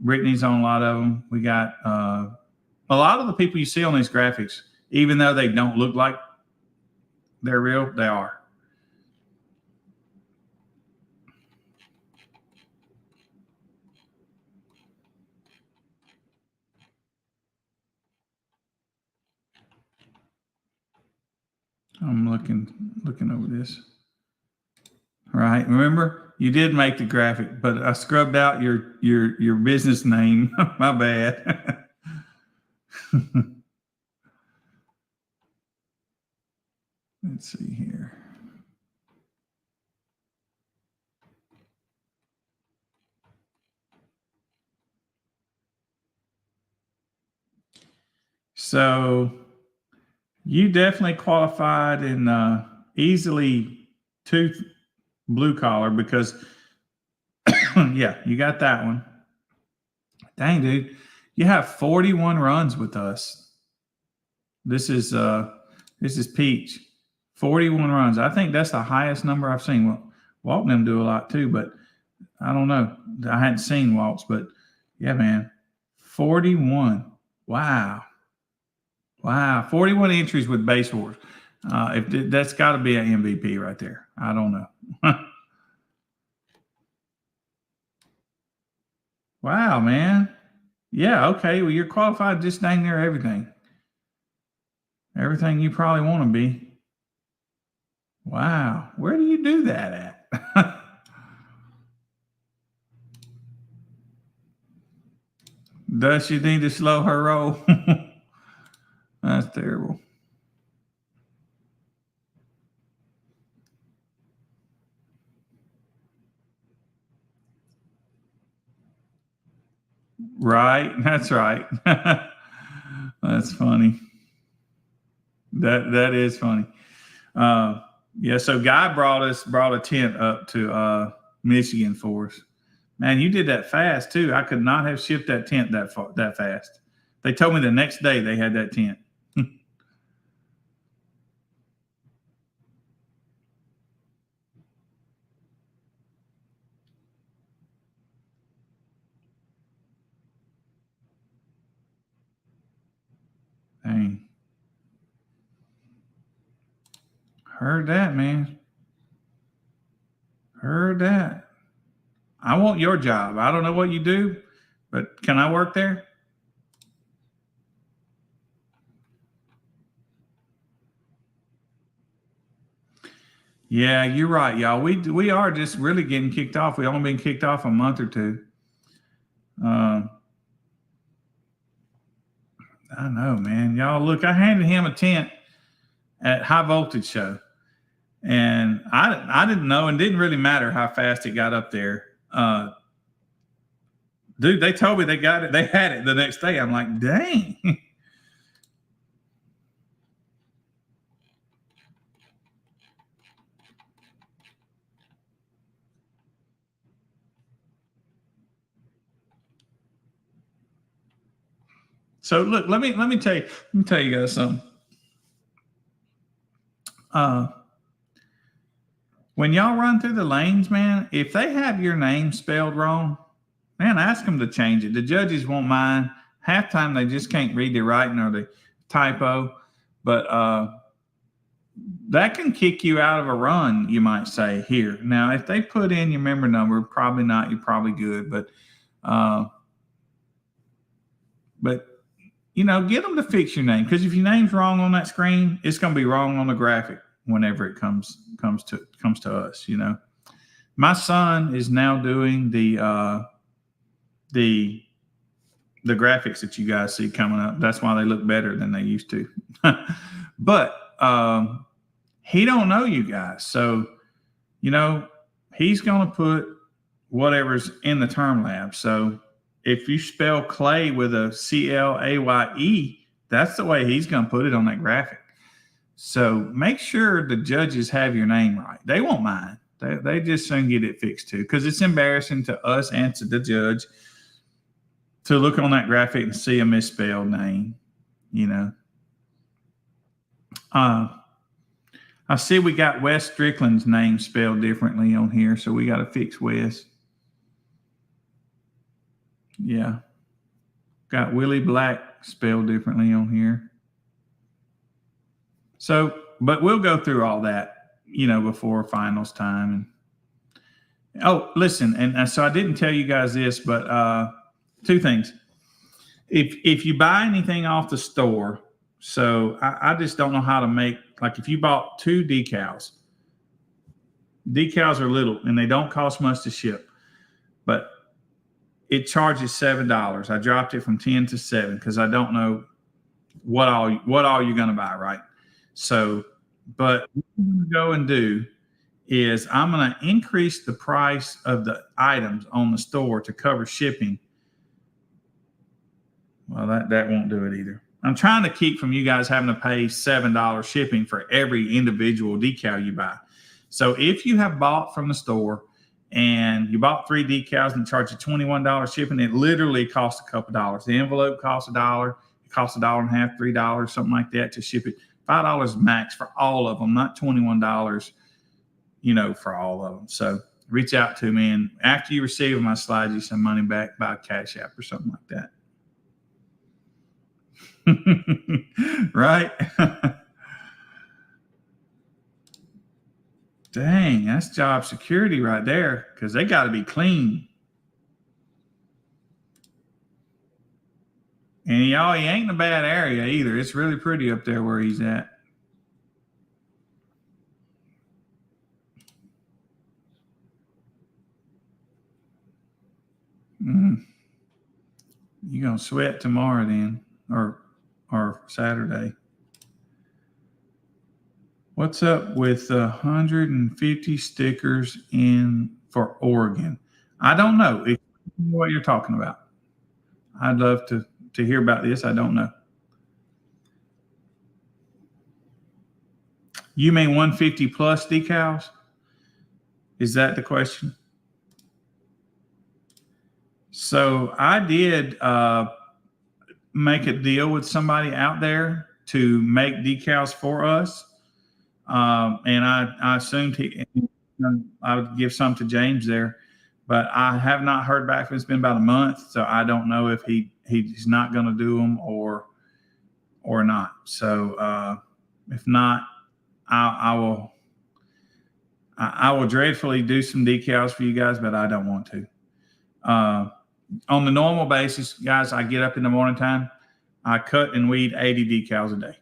Brittany's on a lot of them. We got a lot of the people you see on these graphics, even though they don't look like they're real, they are. I'm looking over this. All right. Remember, you did make the graphic, but I scrubbed out your business name. My bad. Let's see here. So you definitely qualified in easily tooth blue collar because yeah, you got that one. Dang, dude, you have 41 runs with us. This is Peach. 41 runs. I think that's the highest number I've seen. Well, Walt and them do a lot too, but I don't know. I hadn't seen Walt's, but yeah, man, 41. Wow. 41 entries with Base Wars. If that's got to be an MVP right there. I don't know. Wow, man. Yeah, okay. Well, you're qualified just dang near everything. Everything you probably want to be. Wow. Where do you do that at? Does she need to slow her roll? That's terrible. Right. That's right. That's funny. That is funny. Yeah. So Guy brought a tent up to Michigan for us. Man, you did that fast too. I could not have shipped that tent that fast. They told me the next day they had that tent. Dang. Heard that, man. Heard that. I want your job. I don't know what you do, but can I work there? Yeah, you're right, y'all. We are just really getting kicked off. We only been kicked off a month or two. I know, man. Y'all look. I handed him a tent at High Voltage Show, and I didn't know, and didn't really matter how fast it got up there. Dude, they told me they got it. They had it the next day. I'm like, dang. So look, let me tell you guys something. When y'all run through the lanes, man, if they have your name spelled wrong, man, ask them to change it. The judges won't mind. Half time they just can't read the writing or the typo, but that can kick you out of a run, you might say here. Now, if they put in your member number, probably not. You're probably good, but you know, get them to fix your name, because if your name's wrong on that screen, it's going to be wrong on the graphic whenever it comes to us. You know, my son is now doing the graphics that you guys see coming up. That's why they look better than they used to. But he don't know you guys, so you know he's going to put whatever's in the term lab. So if you spell Clay with a CLAYE, that's the way he's going to put it on that graphic. So make sure the judges have your name right. They won't mind. They just soon get it fixed too, because it's embarrassing to us and to the judge to look on that graphic and see a misspelled name, you know. I see we got Wes Strickland's name spelled differently on here, so we got to fix Wes. Yeah. Got Willie Black spelled differently on here. So, but we'll go through all that, you know, before finals time. And oh, listen, and so I didn't tell you guys this, but two things. If you buy anything off the store, so I just don't know how to make, like if you bought 2 decals are little and they don't cost much to ship, but it charges $7. I dropped it from 10 to 7 because I don't know what all you're going to buy, right? So, but what I'm going to go and do is I'm going to increase the price of the items on the store to cover shipping. Well, that won't do it either. I'm trying to keep from you guys having to pay $7 shipping for every individual decal you buy. So if you have bought from the store and you bought 3 decals and charge you $21 shipping, it literally costs a couple dollars. The envelope costs $1. It costs $1.50, $3, something like that to ship it. $5 max for all of them, not $21, you know, for all of them. So reach out to me, and after you receive them, I slide you some money back by Cash App or something like that. Right? Dang, that's job security right there, because they got to be clean. And y'all, he ain't in a bad area either. It's really pretty up there where he's at. You're going to sweat tomorrow then, or Saturday. What's up with 150 stickers in for Oregon? I don't know what you're talking about. I'd love to hear about this. I don't know. You mean 150 plus decals? Is that the question? So I did make a deal with somebody out there to make decals for us. And I assumed I would give some to James there, but I have not heard back from him. It's been about a month, so I don't know if he's not going to do them or not. So if not, I will dreadfully do some decals for you guys, but I don't want to. On the normal basis, guys, I get up in the morning time, I cut and weed 80 decals a day.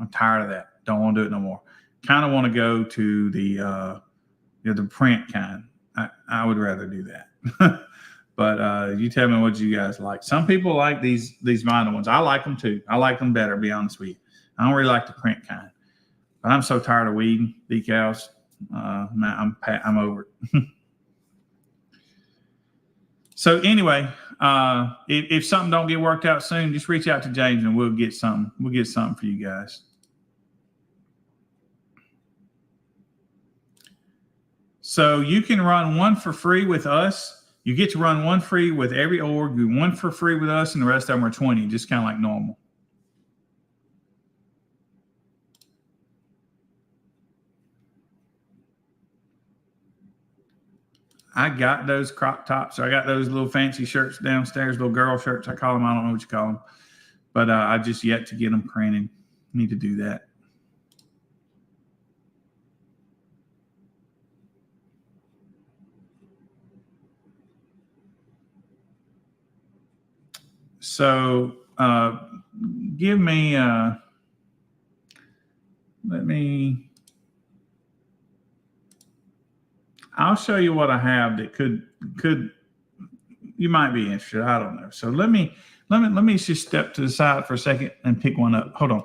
I'm tired of that. Don't want to do it no more. Kind of want to go to the print kind. I would rather do that. But you tell me what you guys like. Some people like these vinyl ones. I like them too. I like them better, to be honest with you. I don't really like the print kind. But I'm so tired of weeding decals. I'm over it. So anyway, if something don't get worked out soon, just reach out to James and we'll get something. We'll get something for you guys. So you can run one for free with us. You get to run one free with every org. You one for free with us, and the rest of them are 20, just kind of like normal. I got those crop tops. I got those little fancy shirts downstairs, little girl shirts. I call them. I don't know what you call them. But I just yet to get them printed. Need to do that. So give me, I'll show you what I have that could you might be interested. I don't know. So let me just step to the side for a second and pick one up. Hold on.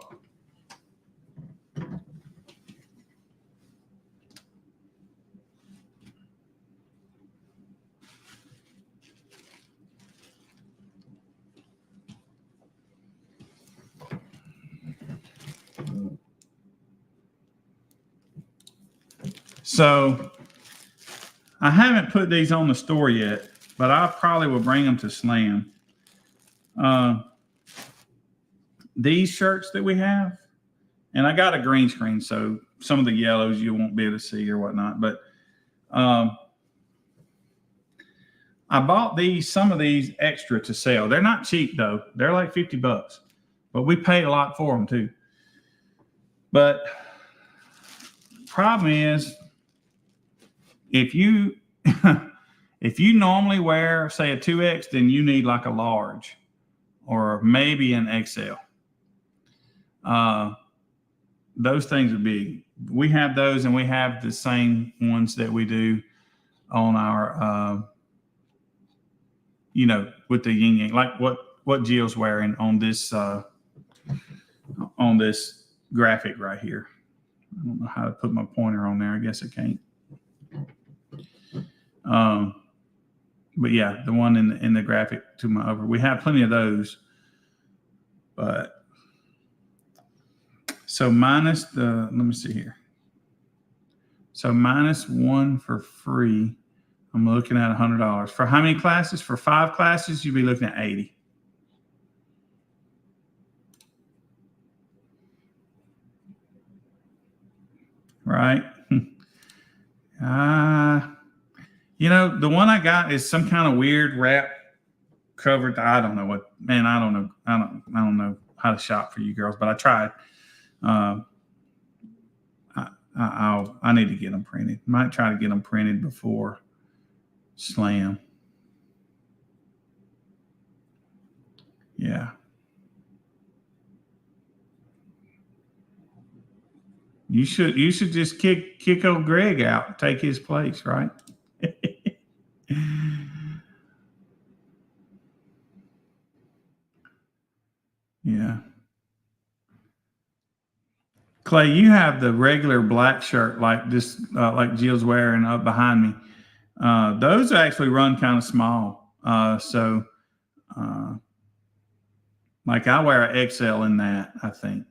So I haven't put these on the store yet, but I probably will bring them to Slam. These shirts that we have, and I got a green screen, so some of the yellows you won't be able to see or whatnot. But I bought some of these extra to sell. They're not cheap though. They're like $50, but we paid a lot for them too. But problem is, if you normally wear, say, a 2X, then you need like a large or maybe an XL. Those things are big. We have those, and we have the same ones that we do on our, with the yin yang, like what Jill's wearing on this graphic right here. I don't know how to put my pointer on there. I guess I can't. But yeah, the one in the graphic to my over. We have plenty of those, but so minus let me see here. So minus one for free, I'm looking at $100. For how many classes? For 5 classes, you'd be looking at 80. Right? The one I got is some kind of weird wrap covered. I don't know what, man. I don't know. I don't know how to shop for you girls, but I tried. I need to get them printed. Might try to get them printed before Slam. Yeah. You should just kick old Greg out, take his place, right? Yeah. Clay, you have the regular black shirt like this, like Jill's wearing up behind me. Those actually run kind of small. So Like I wear an XL in that, I think.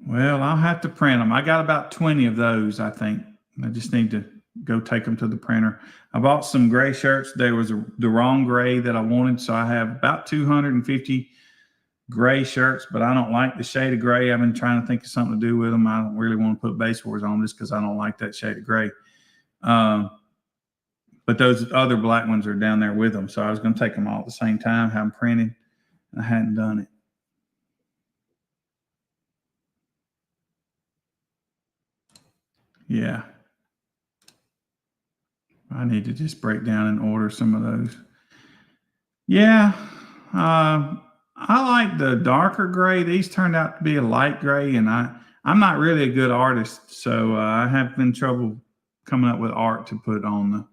Well, I'll have to print them. I got about 20 of those, I think. I just need to go take them to the printer. I bought some gray shirts. There was the wrong gray that I wanted, so I have about 250 gray shirts, but I don't like the shade of gray. I've been trying to think of something to do with them. I don't really want to put base wars on this because I don't like that shade of gray. But those other black ones are down there with them, so I was going to take them all at the same time, have them printed. I hadn't done it. Yeah. I need to just break down and order some of those. Yeah. I like the darker gray. These turned out to be a light gray, and I'm not really a good artist, so I have been trouble coming up with art to put on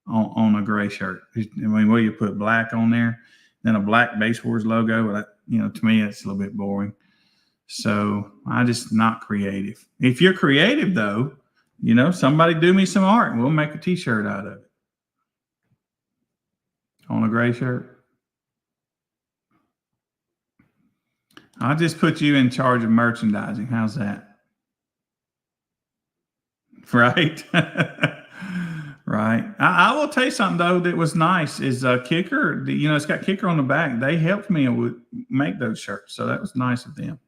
a gray shirt. I mean, where you put black on there, then a black Base Wars logo. That, to me, it's a little bit boring. So I just not creative. If you're creative, though, somebody do me some art and we'll make a t-shirt out of it. On a gray shirt. I'll just put you in charge of merchandising. How's that? Right? Right. I will tell you something, though, that was nice is Kicker. It's got Kicker on the back. They helped me make those shirts. So that was nice of them.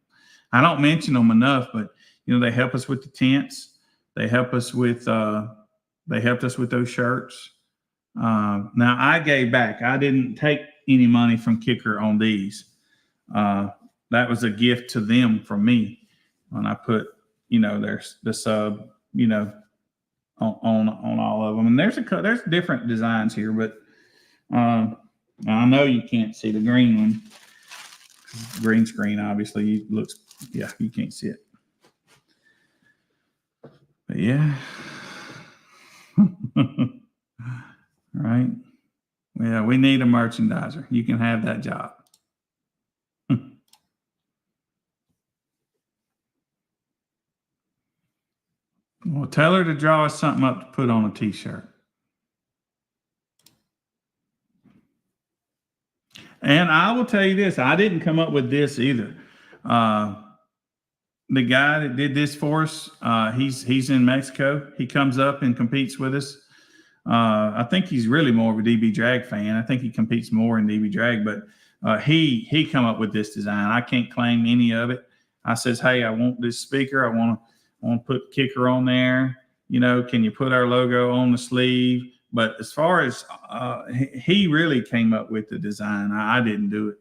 I don't mention them enough, but, they help us with the tents. They help us with, they helped us with those shirts. Now I gave back. I didn't take any money from Kicker on these. That was a gift to them from me when I put, there's the sub, on all of them. And there's different designs here, but I know you can't see the green one. Green screen obviously looks, you can't see it. But yeah. Right. Yeah, we need a merchandiser. You can have that job. Well, tell her to draw us something up to put on a t-shirt. And I will tell you this, I didn't come up with this either. The guy that did this for us, he's in Mexico. He comes up and competes with us. I think he's really more of a DB Drag fan. I think he competes more in DB Drag, but he come up with this design. I can't claim any of it. I says, hey, I want this speaker. I want to put Kicker on there. Can you put our logo on the sleeve? But as far as he really came up with the design, I didn't do it.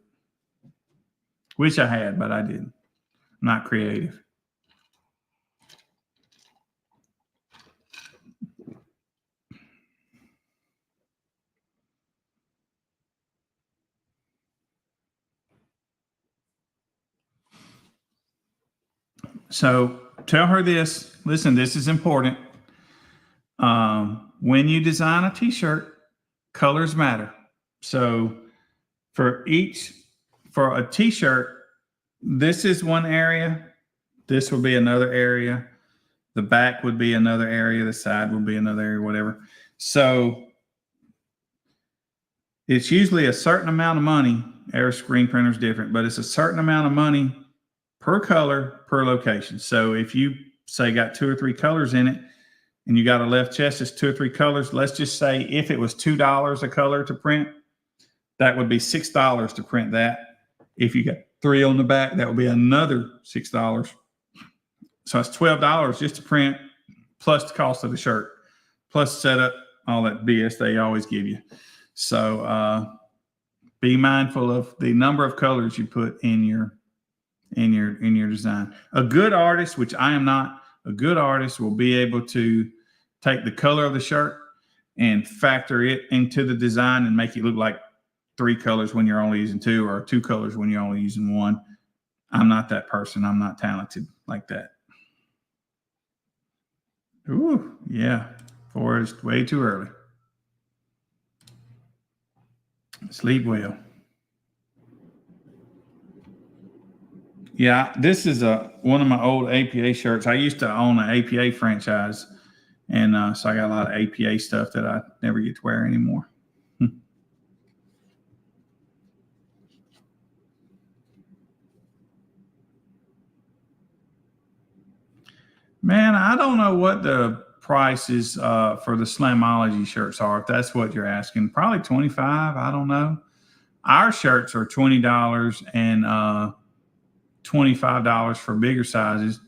Wish I had, but I didn't. Not creative. So tell her this. Listen, this is important. When you design a t-shirt, colors matter. So for a t-shirt, this is one area. This will be another area. The back would be another area. The side would be another area, whatever. So it's usually a certain amount of money. Every screen printer is different, but it's a certain amount of money per color, per location. So if you say got 2 or 3 colors in it and you got a left chest that's 2 or 3 colors, let's just say if it was $2 a color to print, that would be $6 to print that. If you got 3 on the back, that would be another $6. So it's $12 just to print, plus the cost of the shirt, plus setup, all that BS they always give you. So be mindful of the number of colors you put in your design. A good artist, which I am not, a good artist will be able to take the color of the shirt and factor it into the design and make it look like 3 colors when you're only using 2 or 2 colors when you're only using 1. I'm not that person. I'm not talented like that. Ooh, yeah. 4 is way too early. Sleep well. Yeah, this is one of my old APA shirts. I used to own an APA franchise, And so I got a lot of APA stuff that I never get to wear anymore. Man, I don't know what the prices for the Slamology shirts are, if that's what you're asking. Probably $25. I don't know. Our shirts are $20 and $25 for bigger sizes.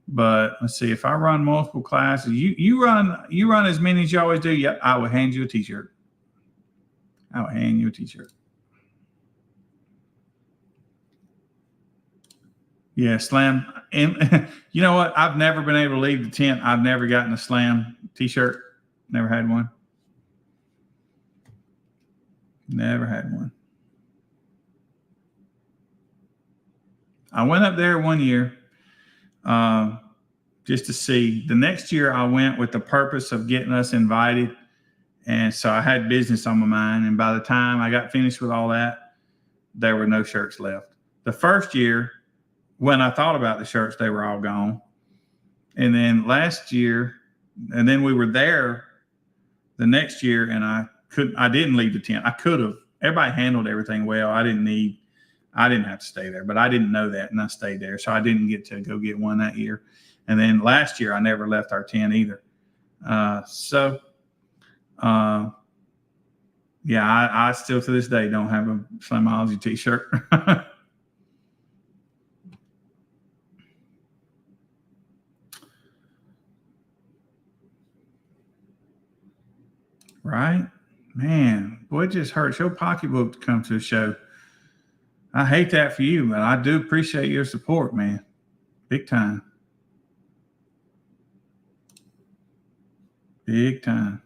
But let's see, if I run multiple classes, you run as many as you always do. Yep, I will hand you a t-shirt. I will hand you a t-shirt. Yeah, Slam. And you know what? I've never been able to leave the tent. I've never gotten a Slam t-shirt. Never had one. Never had one. I went up there one year just to see. The next year I went with the purpose of getting us invited. And so I had business on my mind. And by the time I got finished with all that, there were no shirts left. The first year, when I thought about the shirts, they were all gone. And then last year, and then we were there the next year, and I didn't leave the tent. I could have. Everybody handled everything well. I didn't have to stay there, but I didn't know that, and I stayed there. So I didn't get to go get one that year. And then last year, I never left our tent either. Yeah, I still to this day don't have a Slamology t-shirt. Right? Man, boy, it just hurts your pocketbook to come to a show. I hate that for you, but I do appreciate your support, man. Big time. Big time.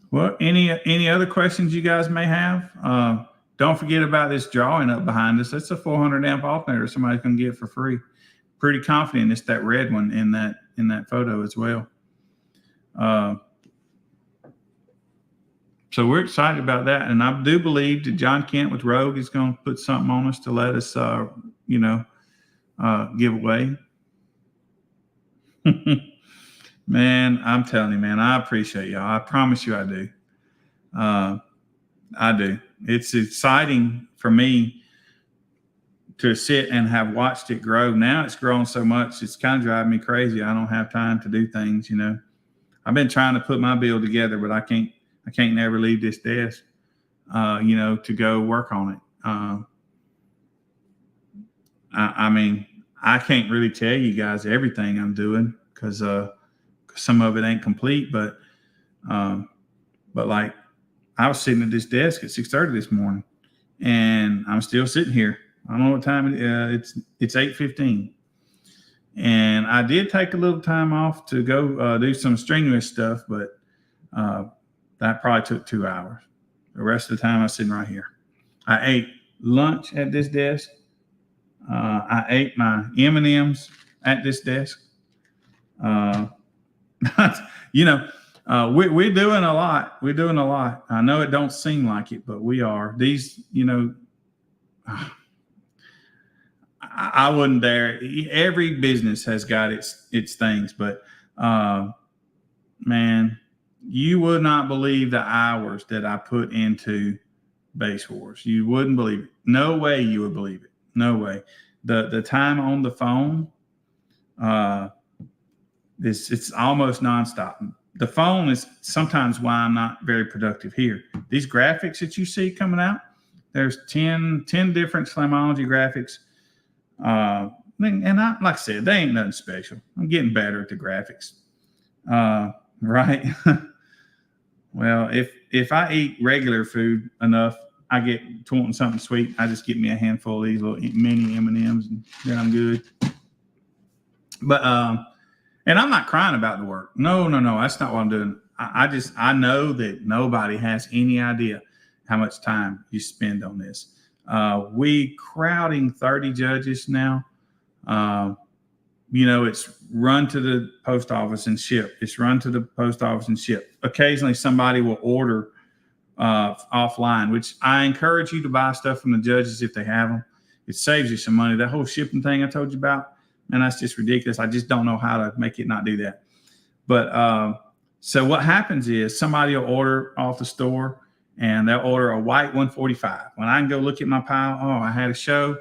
Well, any other questions you guys may have? Don't forget about this drawing up behind us. That's a 400 amp alternator somebody can get for free. Pretty confident it's that red one in that photo as well. So we're excited about that, and I do believe that John Kent with Rogue is going to put something on us to let us, give away. Man, I'm telling you, man, I appreciate y'all. I promise you, I do. I do. It's exciting for me to sit and have watched it grow. Now it's grown so much, it's kind of driving me crazy. I don't have time to do things, you know. I've been trying to put my build together, but I can't never leave this desk, to go work on it. I mean, I can't really tell you guys everything I'm doing because some of it ain't complete, but like I was sitting at this desk at 6:30 this morning, and I'm still sitting here. I don't know what time it's 8:15, and I did take a little time off to go do some strenuous stuff, but that probably took 2 hours. The rest of the time I was sitting right here. I ate lunch at this desk. I ate my M&Ms at this desk. We're doing a lot. We're doing a lot. I know it don't seem like it, but we are. These, I wouldn't dare. Every business has got its things, but man, you would not believe the hours that I put into Base Wars. You wouldn't believe it. No way you would believe it. No way. The time on the phone, it's almost nonstop. The phone is sometimes why I'm not very productive here. These graphics that you see coming out, there's 10 different Slamology graphics. And like I said, they ain't nothing special. I'm getting better at the graphics. Right. Well, if I eat regular food enough, I get to wanting something sweet. I just get me a handful of these little mini M&Ms, and then I'm good. But and I'm not crying about the work. No, that's not what I'm doing. I know that nobody has any idea how much time you spend on this. We crowding 30 judges now. It's run to the post office and ship. It's run to the post office and ship. Occasionally somebody will order offline, which I encourage you to buy stuff from the judges if they have them. It saves you some money. That whole shipping thing I told you about, man, that's just ridiculous. I just don't know how to make it not do that. But so what happens is somebody will order off the store and they'll order a white 145. When I can go look at my pile, oh, I had a show.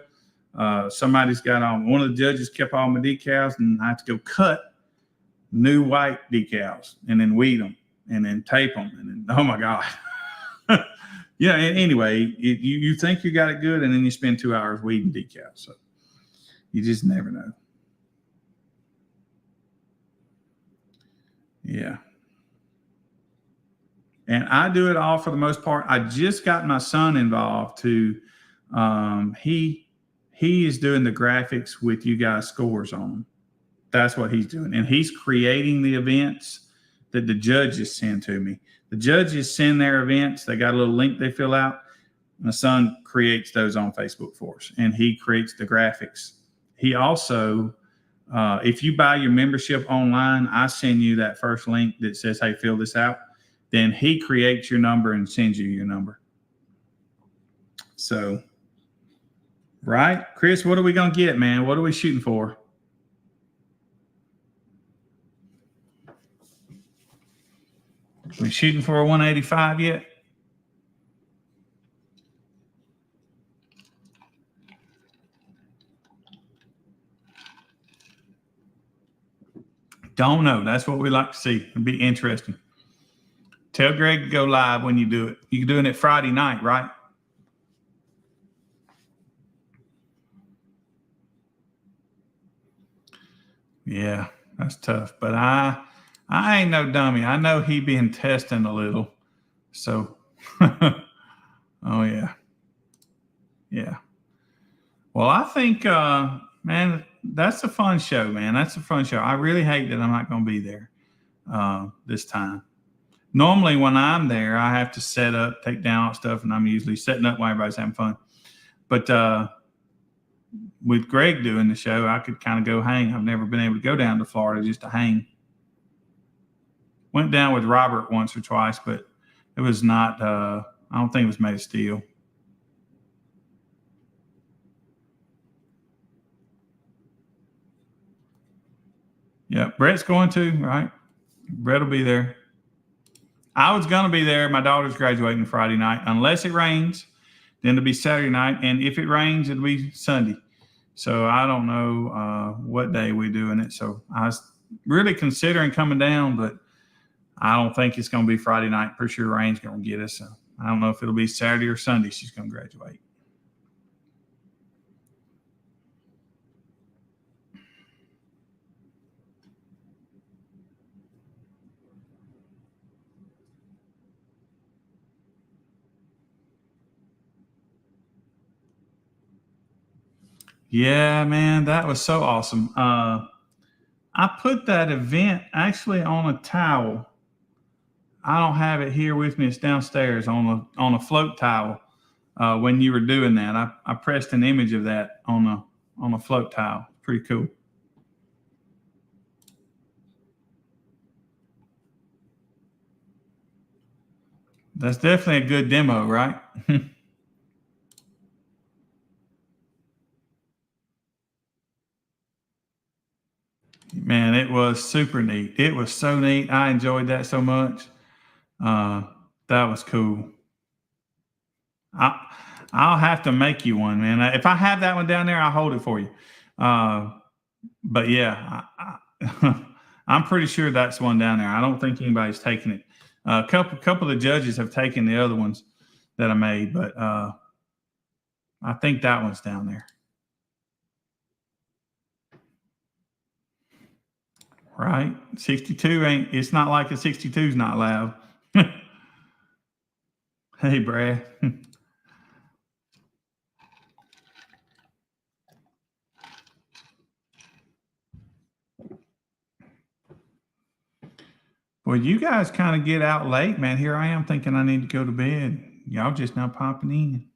Somebody's got on, one of the judges kept all my decals, and I have to go cut new white decals and then weed them and then tape them. And then, oh my God. Yeah. Anyway, you think you got it good, and then you spend 2 hours weeding decals. So you just never know. Yeah. And I do it all for the most part. I just got my son involved too. He is doing the graphics with you guys' scores on them. That's what he's doing. And he's creating the events that the judges send to me. The judges send their events. They got a little link they fill out. My son creates those on Facebook for us, and he creates the graphics. He also, if you buy your membership online, I send you that first link that says, hey, fill this out. Then he creates your number and sends you your number. So, right? Chris, what are we going to get, man? What are we shooting for? We shooting for a 185 yet? Don't know. That's what we like to see. It'll be interesting. Tell Greg to go live when you do it. You're doing it Friday night, right? Yeah, that's tough. But I ain't no dummy. I know he been testing a little. So, oh yeah. Yeah. Well, I think, man, that's a fun show, man. That's a fun show. I really hate that I'm not going to be there this time. Normally when I'm there, I have to set up, take down stuff, and I'm usually setting up while everybody's having fun. But with Greg doing the show, I could kind of go hang. I've never been able to go down to Florida just to hang. Went down with Robert once or twice, but it was not, I don't think it was made of steel. Yeah, Brett's going to, right? Brett will be there. I was going to be there. My daughter's graduating Friday night. Unless it rains, then it'll be Saturday night. And if it rains, it'll be Sunday. So I don't know what day we're doing it. So I was really considering coming down, but I don't think it's going to be Friday night. Pretty sure rain's going to get us. So I don't know if it'll be Saturday or Sunday she's going to graduate. Yeah, man, that was so awesome. I put that event actually on a towel. I don't have it here with me. It's downstairs on a float towel. When you were doing that, I pressed an image of that on a float towel. Pretty cool. That's definitely a good demo, right? Man, it was super neat. It was so neat. I enjoyed that so much. That was cool. I'll have to make you one, man. If I have that one down there, I'll hold it for you. But yeah, I'm pretty sure that's one down there. I don't think anybody's taking it. A couple of the judges have taken the other ones that I made, but I think that one's down there. Right? 62 ain't, it's not like a 62 is not loud. Hey, Brad. Well, you guys kind of get out late, man. Here I am thinking I need to go to bed. Y'all just now popping in.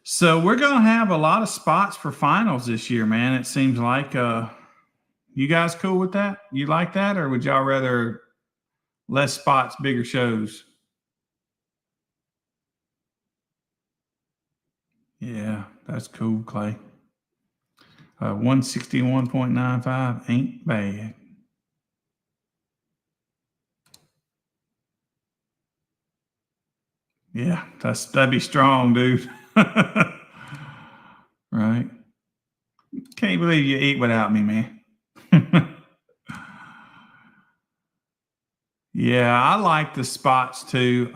So we're going to have a lot of spots for finals this year, man. It seems like you guys cool with that? You like that? Or would y'all rather Less spots, bigger shows. Yeah, that's cool, Clay. 161.95 ain't bad. Yeah, that'd be strong, dude. Right. Can't believe you eat without me, man. Yeah, I like the spots too.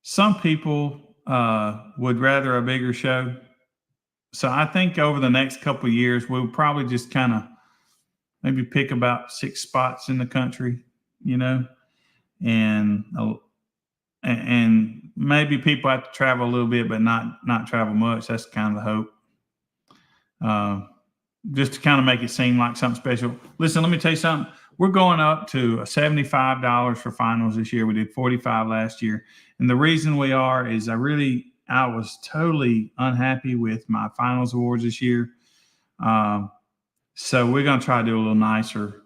Some people would rather a bigger show. So I think over the next couple of years, we'll probably just kind of maybe pick about 6 spots in the country, you know, and maybe people have to travel a little bit, but not travel much. That's kind of the hope. Just to kind of make it seem like something special. Listen, let me tell you something. We're going up to $75 for finals this year. We did $45 last year. And the reason we are is I was totally unhappy with my finals awards this year. So we're going to try to do a little nicer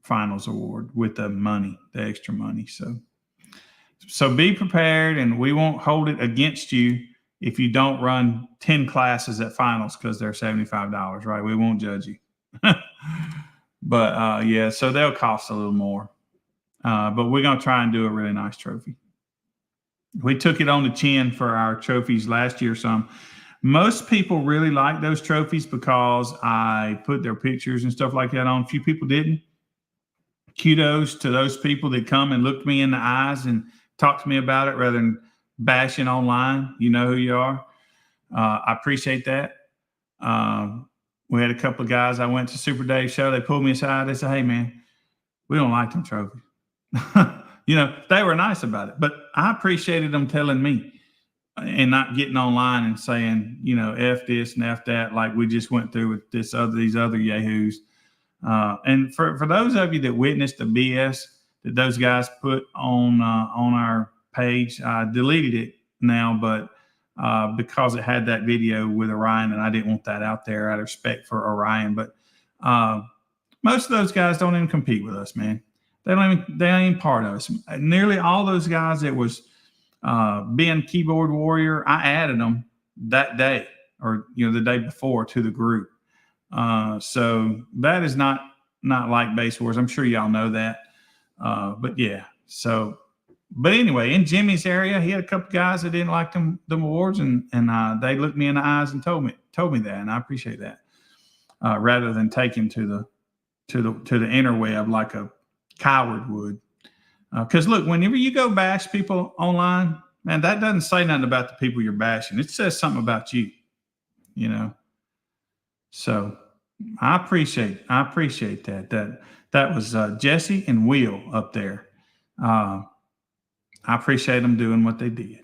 finals award with the money, the extra money. So be prepared, and we won't hold it against you if you don't run 10 classes at finals because they're $75, right? We won't judge you. But yeah, so they'll cost a little more. But we're going to try and do a really nice trophy. We took it on the chin for our trophies last year some. Most people really like those trophies because I put their pictures and stuff like that on. A few people didn't. Kudos to those people that come and look me in the eyes and talk to me about it rather than bashing online. You know who you are. I appreciate that. We had a couple of guys. I went to Super Dave's show. They pulled me aside. They said, "Hey, man, we don't like them trophies." You know, they were nice about it, but I appreciated them telling me and not getting online and saying, you know, F this and F that, like we just went through with these other yahoos. And for those of you that witnessed the BS that those guys put on our page, I deleted it now, but because it had that video with Orion, and I didn't want that out there out of respect for Orion. But most of those guys don't even compete with us, man. They ain't even part of us. Nearly all those guys that was being keyboard warrior, I added them that day or the day before to the group. So that is not like Base Wars. I'm sure y'all know that. But yeah, but anyway, in Jimmy's area, he had a couple guys that didn't like them awards, and they looked me in the eyes and told me that, and I appreciate that. Rather than take him to the interweb like a coward would. Because look, whenever you go bash people online, man, that doesn't say nothing about the people you're bashing. It says something about you, you know. So I appreciate that. That was Jesse and Will up there. I appreciate them doing what they did.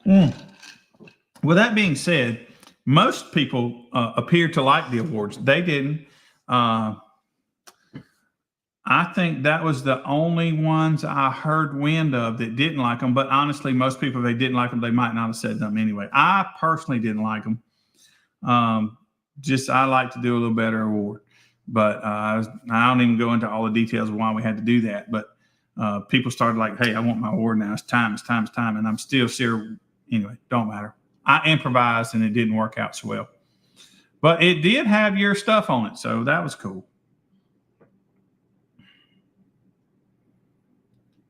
With that being said, most people appear to like the awards. They didn't. I think that was the only ones I heard wind of that didn't like them. But honestly, most people, if they didn't like them, they might not have said them anyway. I personally didn't like them. I like to do a little better award. But I don't even go into all the details of why we had to do that. But people started like, "Hey, I want my award now. It's time. And I'm still serious. Anyway, don't matter. I improvised and it didn't work out so well. But it did have your stuff on it. So that was cool.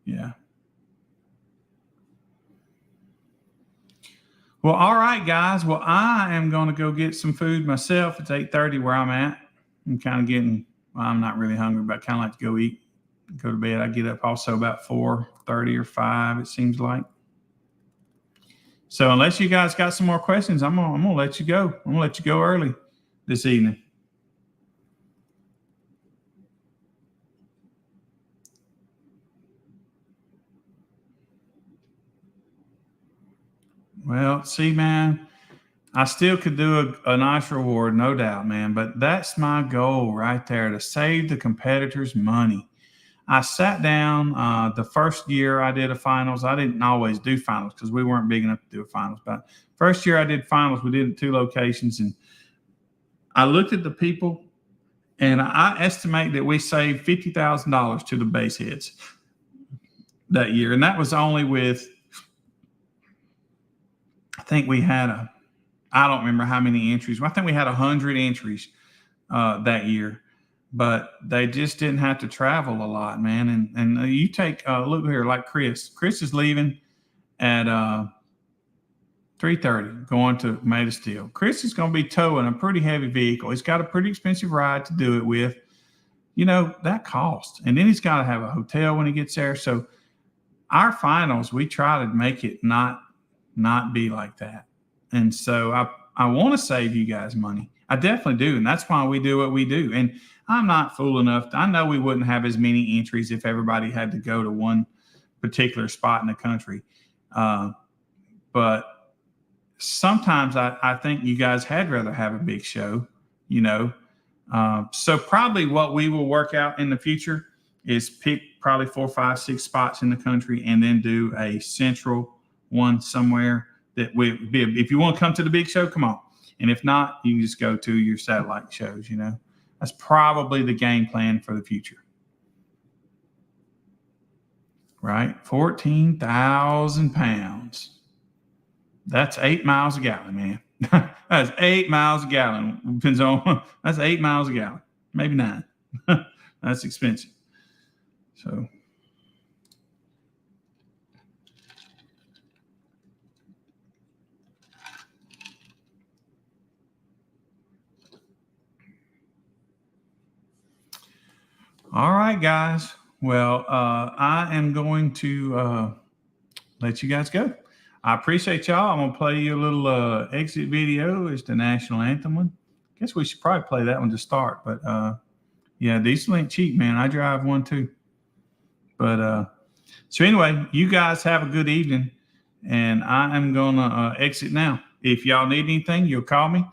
Yeah. Well, all right, guys. Well, I am going to go get some food myself. It's 8:30 where I'm at. I'm kind of I'm not really hungry, but I kind of like to go eat, go to bed. I get up also about 4:30 or 5, it seems like. So unless you guys got some more questions, I'm gonna let you go. I'm gonna let you go early this evening. Well, see, man, I still could do a nice reward, no doubt, man. But that's my goal right there, to save the competitors money. I sat down the first year I did a finals. I didn't always do finals because we weren't big enough to do a finals. But first year I did finals, we did it 2 locations, and I looked at the people, and I estimate that we saved $50,000 to the base heads that year. And that was only with, I think we had I don't remember how many entries. I think we had 100 entries that year, but they just didn't have to travel a lot, man. And you take look here, like Chris is leaving at 3:30 going to Maida Steel. Chris is going to be towing a pretty heavy vehicle. He's got a pretty expensive ride to do it with. You know, that costs. And then he's got to have a hotel when he gets there. So our finals, we try to make it not be like that. And so I want to save you guys money. I definitely do. And that's why we do what we do. And I'm not fool enough. I know we wouldn't have as many entries if everybody had to go to one particular spot in the country. But sometimes I think you guys had rather have a big show, you know. So probably what we will work out in the future is pick probably 4, 5, 6 spots in the country and then do a central one somewhere that will be. If you want to come to the big show, come on. And if not, you can just go to your satellite shows, you know. That's probably the game plan for the future. Right? 14,000 pounds. That's 8 miles a gallon, man. That's 8 miles a gallon. Depends on, that's 8 miles a gallon, maybe 9. That's expensive. So. All right, guys. Well, I am going to let you guys go. I appreciate y'all. I'm going to play you a little exit video. It's the national anthem one. I guess we should probably play that one to start. But, yeah, diesel ain't cheap, man. I drive one too. But so anyway, you guys have a good evening. And I am going to exit now. If y'all need anything, you'll call me.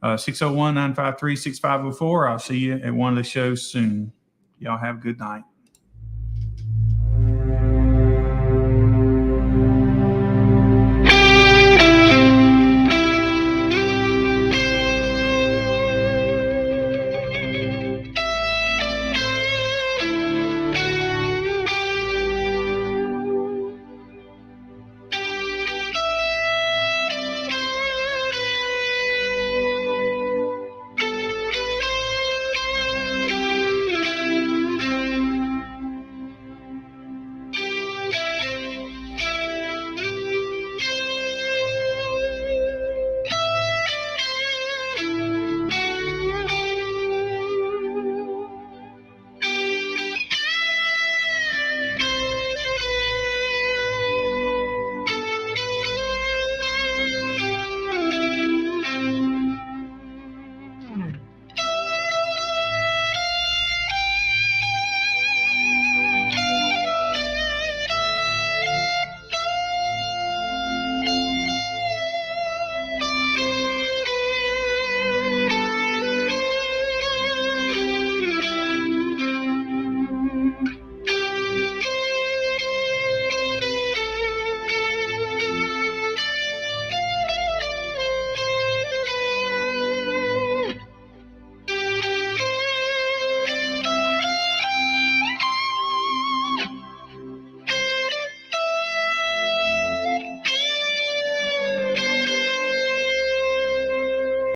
601-953-6504. I'll see you at one of the shows soon. Y'all have a good night.